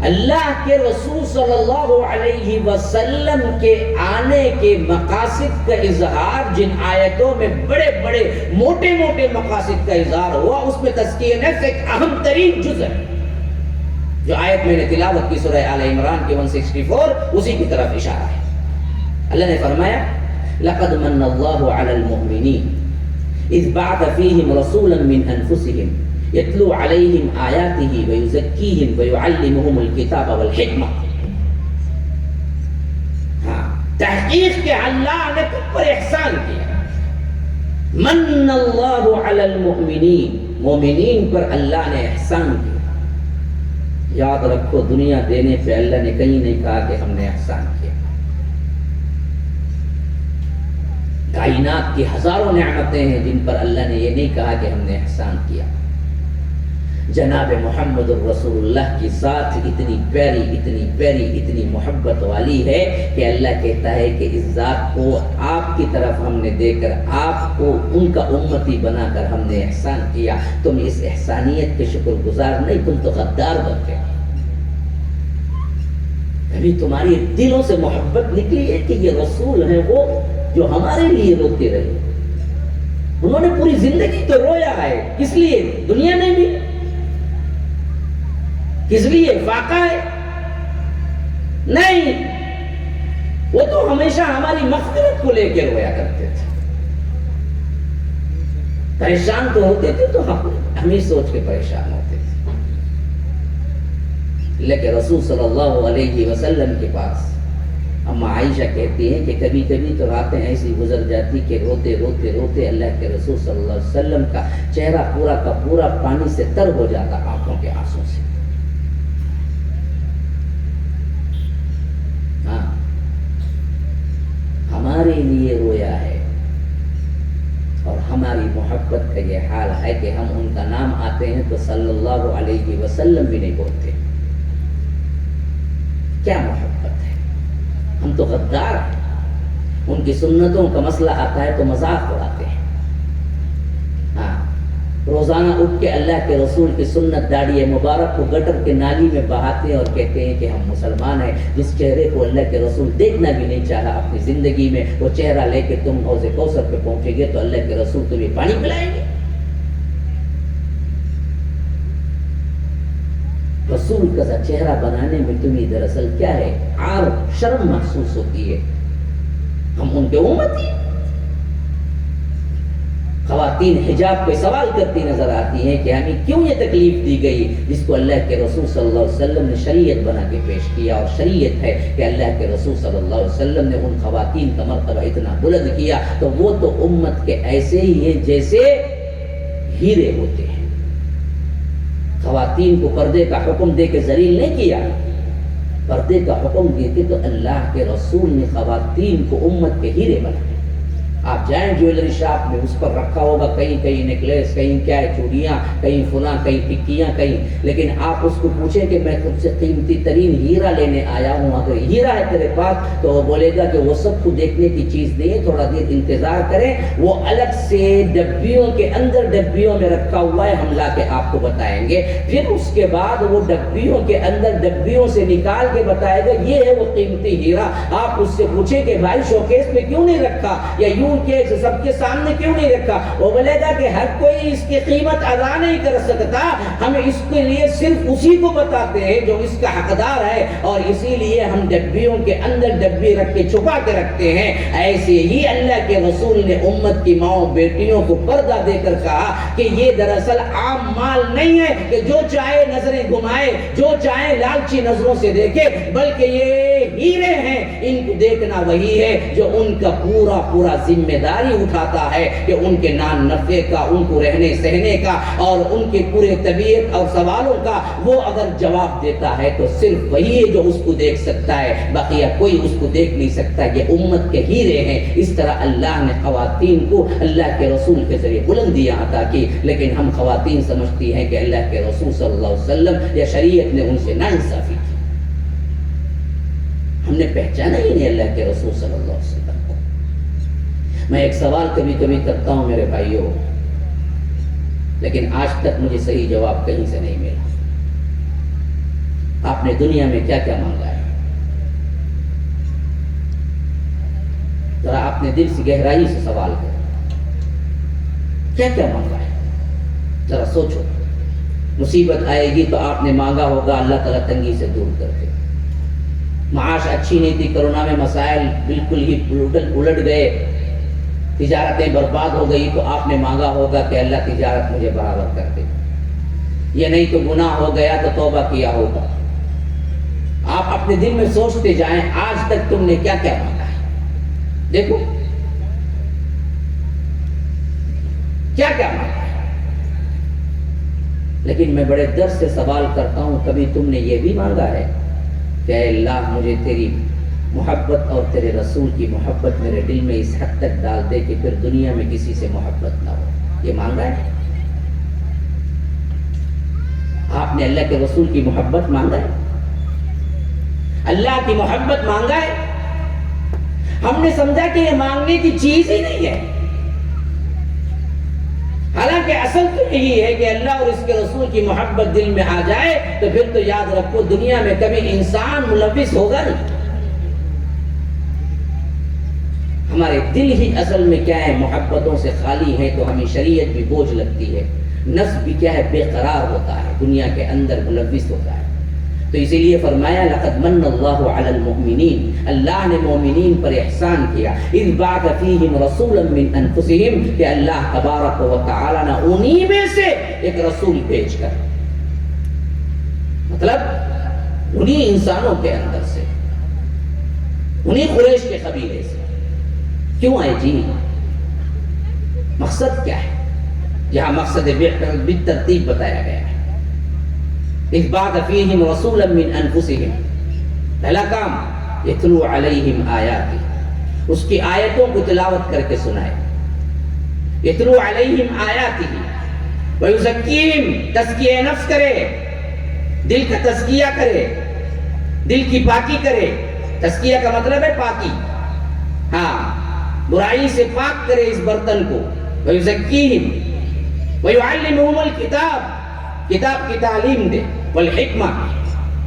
اللہ کے رسول صلی اللہ علیہ وسلم کے آنے کے مقاصد کا اظہار جن آیتوں میں بڑے بڑے موٹے موٹے مقاصد کا اظہار ہوا، اس میں تزکیہ نفس ایک اہم ترین جز ہے. جو آیت میں نے تلاوت کی سورہ آل عمران کی 164، اسی کی طرف اشارہ ہے. اللہ نے فرمایا لقد من اللہ علی المؤمنین اذ بعث فیہم رسولا من انفسہم یتلو علیہم آیاتہ ویزکیہم ویعلمہم الکتاب والحکمہ. تحقیق کہ اللہ نے تم پر احسان کیا. من اللہ علی المؤمنین، مومنین پر اللہ نے احسان کیا. یاد رکھو دنیا دینے پہ اللہ نے کہیں نہیں کہا کہ ہم نے احسان کیا. کائنات کی ہزاروں نعمتیں ہیں جن پر اللہ نے یہ نہیں کہا کہ ہم نے احسان کیا. جناب محمد الرسول اللہ کی ذات اتنی پیاری اتنی پیاری اتنی محبت والی ہے کہ اللہ کہتا ہے کہ اس ذات کو آپ کی طرف ہم نے دے کر آپ کو ان کا امتی بنا کر ہم نے احسان کیا. تم اس احسانیت کے شکر گزار نہیں، تم تو غدار بن گئے. کبھی تمہاری دلوں سے محبت نکلی ہے کہ یہ رسول ہیں وہ جو ہمارے لیے روتے رہے. انہوں نے پوری زندگی تو رویا ہے. کس لیے؟ دنیا میں بھی. کس لیے؟ فاقہ ہے؟ نہیں، وہ تو ہمیشہ ہماری مغفرت کو لے کے رویا کرتے تھے. پریشان تو ہوتے تھے تو ہم ہی سوچ کے پریشان ہوتے تھے. لیکن رسول صلی اللہ علیہ وسلم کے پاس اما عائشہ کہتی ہیں کہ کبھی کبھی تو راتیں ایسی گزر جاتی کہ روتے روتے روتے اللہ کے رسول صلی اللہ علیہ وسلم کا چہرہ پورا کا پورا پانی سے تر ہو جاتا آنکھوں کے آنسوں سے. ہاں، ہمارے لیے رویا ہے اور ہماری محبت کا یہ حال ہے کہ ہم ان کا نام آتے ہیں تو صلی اللہ علیہ وسلم بھی نہیں بولتے. کیا محبت ہے! ہم تو غدار ہیں. ان کی سنتوں کا مسئلہ آتا ہے تو مذاق اڑاتے ہیں. ہاں، روزانہ اٹھ کے اللہ کے رسول کی سنت داڑھی مبارک کو گٹر کے نالی میں بہاتے ہیں اور کہتے ہیں کہ ہم مسلمان ہیں. جس چہرے کو اللہ کے رسول دیکھنا بھی نہیں چاہا اپنی زندگی میں، وہ چہرہ لے کے تم حوض کوثر پہ پہنچے گے تو اللہ کے رسول تمہیں پانی پلائیں گے. رسول کا چہرہ بنانے میں تمہیں دراصل کیا ہے؟ عار شرم محسوس ہوتی ہے. ہم ان کے امتی. خواتین حجاب پہ سوال کرتی نظر آتی ہیں کہ ہمیں کیوں یہ تکلیف دی گئی جس کو اللہ کے رسول صلی اللہ علیہ وسلم نے شریعت بنا کے پیش کیا. اور شریعت ہے کہ اللہ کے رسول صلی اللہ علیہ وسلم نے ان خواتین کا مرتبہ اتنا بلند کیا تو وہ تو امت کے ایسے ہی ہیں جیسے ہیرے ہوتے ہیں. خواتین کو پردے کا حکم دے کے ذلیل نہیں کیا. پردے کا حکم دے کے تو اللہ کے رسول نے خواتین کو امت کے ہیرے بنائے. آپ جائیں جویلری شاپ میں، اس پر رکھا ہوگا کہیں کہیں نیکلیس، کہیں کیا ہے چوڑیاں، کہیں فلاں، کہیں ٹکیاں، کہیں. لیکن آپ اس کو پوچھیں کہ میں خود سے قیمتی ترین ہیرا لینے آیا ہوں، اگر ہیرا ہے تیرے پاس تو وہ بولے گا کہ وہ سب کو دیکھنے کی چیز نہیں ہے، تھوڑا دیر انتظار کریں، وہ الگ سے ڈبیوں کے اندر ڈبیوں میں رکھا ہوا ہے، ہم لا کے آپ کو بتائیں گے. پھر اس کے بعد وہ ڈبیوں کے اندر ڈبیوں سے نکال کے بتائے گا یہ ہے وہ قیمتی ہیرا. آپ اس سے پوچھیں کہ بھائی شوکیس میں کیوں نہیں رکھا یا یوں کہ سب کے سامنے کیوں نہیں رکھا، وہ بولے گا کہ ہر کوئی اس کی قیمت ادا نہیں کر سکتا، ہم اس کے لیے صرف اسی کو بتاتے ہیں جو اس کا حقدار ہے، اور اسی لیے ہم ڈبیوں کے اندر ڈبی رکھ کے چھپا کے رکھتے ہیں. ایسے ہی اللہ کے رسول نے امت کی ماؤں بیٹیوں کو پردہ دے کر کہا کہ یہ دراصل عام مال نہیں ہے کہ جو چاہے نظریں گھمائے، جو چاہے لالچی نظروں سے دیکھے، بلکہ یہ ہیرے ہیں. ان کو دیکھنا وہی ہے جو ان کا پورا پورا ذمہ داری اٹھاتا ہے کہ ان کے نان نفع کا، ان کو رہنے سہنے کا اور ان کے پورے طبیعت اور سوالوں کا وہ اگر جواب دیتا ہے تو صرف وہی ہے جو اس کو دیکھ سکتا ہے، باقی کوئی اس کو دیکھ نہیں سکتا. یہ امت کے ہیرے ہیں. اس طرح اللہ نے خواتین کو اللہ کے رسول کے ذریعے بلندیاں عطا کی. لیکن ہم خواتین سمجھتی ہیں کہ اللہ کے رسول صلی اللہ علیہ وسلم یا شریعت نے ان سے ناانصافی کی. ہم نے پہچانا ہی نہیں اللہ کے رسول صلی اللہ علیہ وسلم کو. میں ایک سوال کبھی کبھی کرتا ہوں میرے بھائیوں، لیکن آج تک مجھے صحیح جواب کہیں سے نہیں ملا۔ آپ نے دنیا میں کیا کیا مانگا ہے؟ ذرا آپ نے دل سے گہرائی سے سوال کریں، کیا کیا مانگا ہے؟ ذرا سوچو۔ مصیبت آئے گی تو آپ نے مانگا ہوگا اللہ تعالیٰ تنگی سے دور کر دے۔ معاش اچھی نہیں تھی، کرونا میں مسائل بالکل ہی الٹ گئے، تجارتیں برباد ہو گئی، تو آپ نے مانگا ہوگا کہ اللہ تجارت مجھے برابر کر دے۔ یہ نہیں تو گناہ ہو گیا تو توبہ کیا ہوگا۔ آپ اپنے دل میں سوچتے جائیں، آج تک تم نے کیا کیا مانگا ہے؟ دیکھو کیا کیا مانگا ہے۔ لیکن میں بڑے درد سے سوال کرتا ہوں، کبھی تم نے یہ بھی مانگا ہے کہ اے اللہ مجھے تیری محبت اور تیرے رسول کی محبت میرے دل میں اس حد تک ڈال دے کہ پھر دنیا میں کسی سے محبت نہ ہو؟ یہ مانگا ہے؟ آپ نے اللہ کے رسول کی محبت مانگا ہے؟ اللہ کی محبت مانگا ہے؟ ہم نے سمجھا کہ یہ مانگنے کی چیز ہی نہیں ہے، حالانکہ اصل تو یہی ہے کہ اللہ اور اس کے رسول کی محبت دل میں آ جائے تو پھر تو یاد رکھو دنیا میں کبھی انسان ملوث ہوگا نہیں۔ ہمارے دل ہی اصل میں کیا ہے، محبتوں سے خالی ہے، تو ہمیں شریعت بھی بوجھ لگتی ہے، نفس بھی کیا ہے، بے قرار ہوتا ہے، دنیا کے اندر ملوث ہوتا ہے۔ تو اسی لیے فرمایا لقد من اللہ علی المؤمنین، اللہ نے مومنین پر احسان کیا، اذ بعث فیہم رسولا من انفسہم، کہ اللہ تبارک و تعالی نے انہی میں سے ایک رسول بھیج کر، مطلب انہی انسانوں کے اندر سے، انہی قریش کے قبیلے سے۔ کیوں آئے جی؟ مقصد کیا ہے؟ یہاں مقصد بالترتیب بتایا گیا ہے۔ اذ بعث فیہم رسولا من انفسہم، پہلا کام یتلو علیہم آیاتہ، اس کی آیتوں کو تلاوت کر کے سنائے، یتلو علیہم آیاتہ ویزکیہم، تزکیہ نفس کرے، دل کا تزکیہ کرے، دل کی پاکی کرے۔ تزکیہ کا مطلب ہے پاکی، ہاں، برائی سے پاک کرے اس برتن کو۔ ویزکیہم ویعلمہم الکتاب، کتاب کی تعلیم دے، والحکمہ،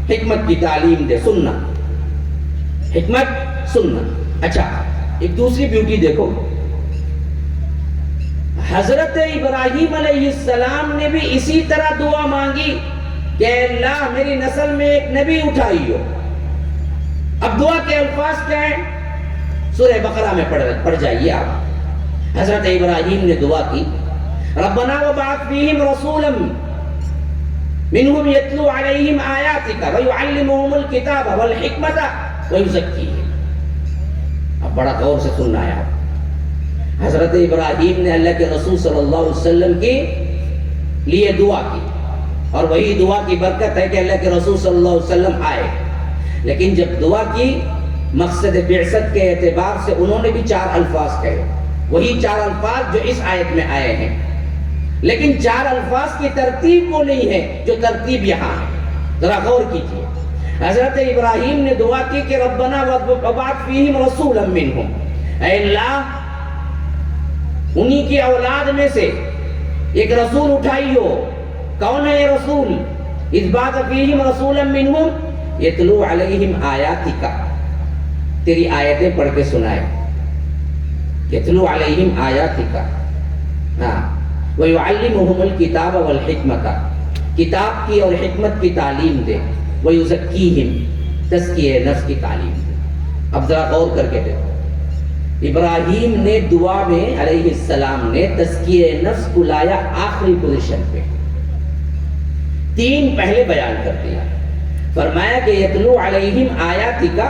حکمت کی تعلیم دے، سننا، حکمت سننا۔ اچھا ایک دوسری بیوٹی دیکھو، حضرت ابراہیم علیہ السلام نے بھی اسی طرح دعا مانگی کہ اللہ میری نسل میں ایک نبی اٹھائی ہو۔ اب دعا کے الفاظ کیا ہیں؟ سورہ بقرہ میں پڑھ جائیے آپ۔ حضرت ابراہیم نے دعا کی، ربنا وبعث فیہم رسولا منہم یتلو علیہم آیاتک ویعلمہم الکتاب والحکمت ویزکیہم۔ اب بڑا غور سے سننا ہے آپ۔ حضرت ابراہیم نے اللہ کے رسول صلی اللہ علیہ وسلم کے لیے دعا کی، اور وہی دعا کی برکت ہے کہ اللہ کے رسول صلی اللہ علیہ وسلم آئے۔ لیکن جب دعا کی مقصد بعثت کے اعتبار سے انہوں نے بھی 4 الفاظ کہے، وہی 4 الفاظ جو اس آیت میں آئے ہیں، لیکن 4 الفاظ کی ترتیب وہ نہیں ہے جو ترتیب یہاں ہے۔ ذرا غور کیجئے، حضرت ابراہیم نے دعا کی کہ ربنا وبعث فیہم رسولا منہم، اے اللہ انہی کی اولاد میں سے ایک رسول اٹھائی ہو۔ کون ہے یہ رسول؟ اذ بعث فیہم رسولا منہم یتلو علیہم آیاتک، تیری آیتیں پڑھ کے سنائے، یتلو علیہم آیاتک، ہاں، وَيُعَلِّمُهُمُ الْكِتَابَ وَالْحِکْمَةَ، کتاب کی اور حکمت کی تعلیم دے، وَيُزَكِّيهِمْ، تزکیہ نفس کی تعلیم دے۔ اب ذرا غور کر کے دیکھو، ابراہیم نے دعا میں علیہ السلام نے تزکیہ نفس کو لایا آخری پوزیشن پہ، 3 پہلے بیان کر دیا۔ فرمایا کہ یتلو علیہم آیاتک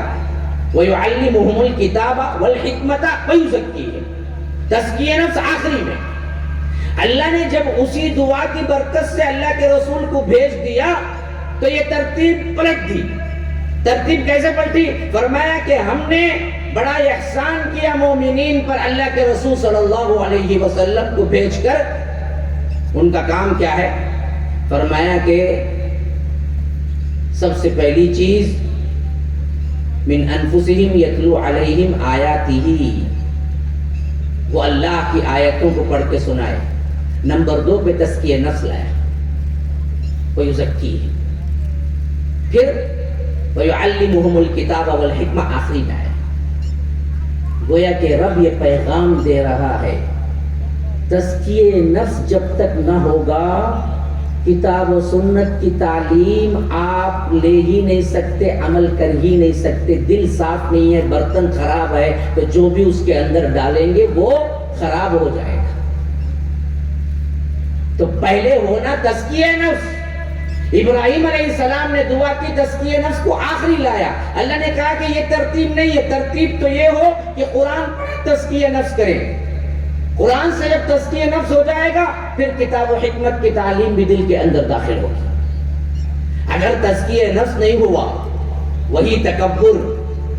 وَيُعَلِّمُهُمُ الْكِتَابَ وَالْحِکْمَةَ وَيُزَكِّيهِمْ، تزکیہ نفس آخری میں۔ اللہ نے جب اسی دعا کی برکت سے اللہ کے رسول کو بھیج دیا تو یہ ترتیب پلٹ دی۔ ترتیب کیسے پلٹی؟ فرمایا کہ ہم نے بڑا احسان کیا مومنین پر، اللہ کے رسول صلی اللہ علیہ وسلم کو بھیج کر۔ ان کا کام کیا ہے؟ فرمایا کہ سب سے پہلی چیز من انفسہم یتلو علیہم آیاتہ، وہ اللہ کی آیتوں کو پڑھ کے سنائے. نمبر 2 پہ تزکیہ نفس لایا, وَيُزَكِّيهِمْ. پھر وَيُعَلِّمُهُمُ الْكِتَابَ وَالْحِكْمَةَ آخری میں ہے. گویا کہ رب یہ پیغام دے رہا ہے, تزکیہ نفس جب تک نہ ہوگا کتاب و سنت کی تعلیم آپ لے ہی نہیں سکتے, عمل کر ہی نہیں سکتے. دل صاف نہیں ہے, برتن خراب ہے, تو جو بھی اس کے اندر ڈالیں گے وہ خراب ہو جائے گا. تو پہلے ہونا تزکیہ نفس. ابراہیم علیہ السلام نے دعا کی, تزکیہ نفس کو آخری لایا. اللہ نے کہا کہ یہ ترتیب نہیں ہے, ترتیب تو یہ ہو کہ قرآن پڑھیں تزکیہ نفس کریں. قرآن سے جب تزکیہ نفس ہو جائے گا پھر کتاب و حکمت کی تعلیم بھی دل کے اندر داخل ہوگی. اگر تزکیہ نفس نہیں ہوا, وہی تکبر,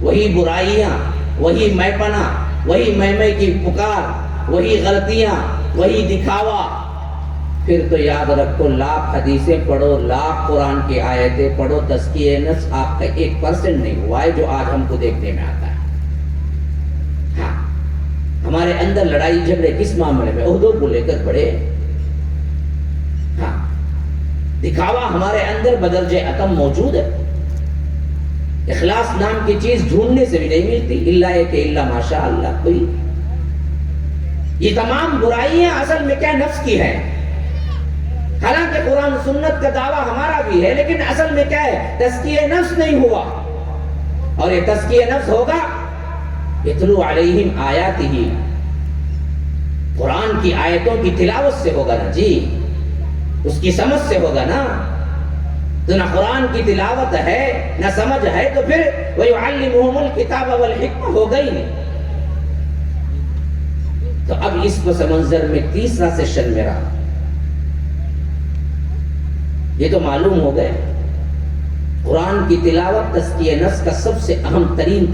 وہی برائیاں, وہی میں پنا, وہی میں کی پکار, وہی غلطیاں, وہی دکھاوا, پھر تو یاد رکھو لاکھ حدیثیں پڑھو, لاکھ قرآن کی آیتیں پڑھو, تزکیہ نفس آپ کا 1% نہیں ہوا ہے جو آج ہم کو دیکھنے میں آتا ہے. ہاں, ہمارے اندر لڑائی جھگڑے کس معاملے میں؟ عہدوں کو لے کر پڑے. ہاں, دکھاوا ہمارے اندر بدرجہ اتم موجود ہے. اخلاص نام کی چیز ڈھونڈنے سے بھی نہیں ملتی, الا کہ الا ماشاء اللہ کوئی. یہ تمام برائیاں اصل میں کیا نفس کی ہیں. حالانکہ قرآن سنت کا دعویٰ ہمارا بھی ہے, لیکن اصل میں کیا ہے؟ تزکیہ نفس نہیں ہوا. اور یہ تزکیہ نفس ہوگا یتلو علیہم آیاتہ, قرآن کی آیتوں کی تلاوت سے ہوگا نا جی, اس کی سمجھ سے ہوگا نا. تو نہ قرآن کی تلاوت ہے نہ سمجھ ہے, تو پھر وَيُعَلِّمُهُمُ الْكِتَابَ وَالْحِكْمَةَ ہو گئی نہیں. تو اب اس پس منظر میں تیسرا سیشن میرا یہ تو معلوم ہو گئے, قرآن کی تلاوت تزکیہ نفس کا سب سے اہم ترین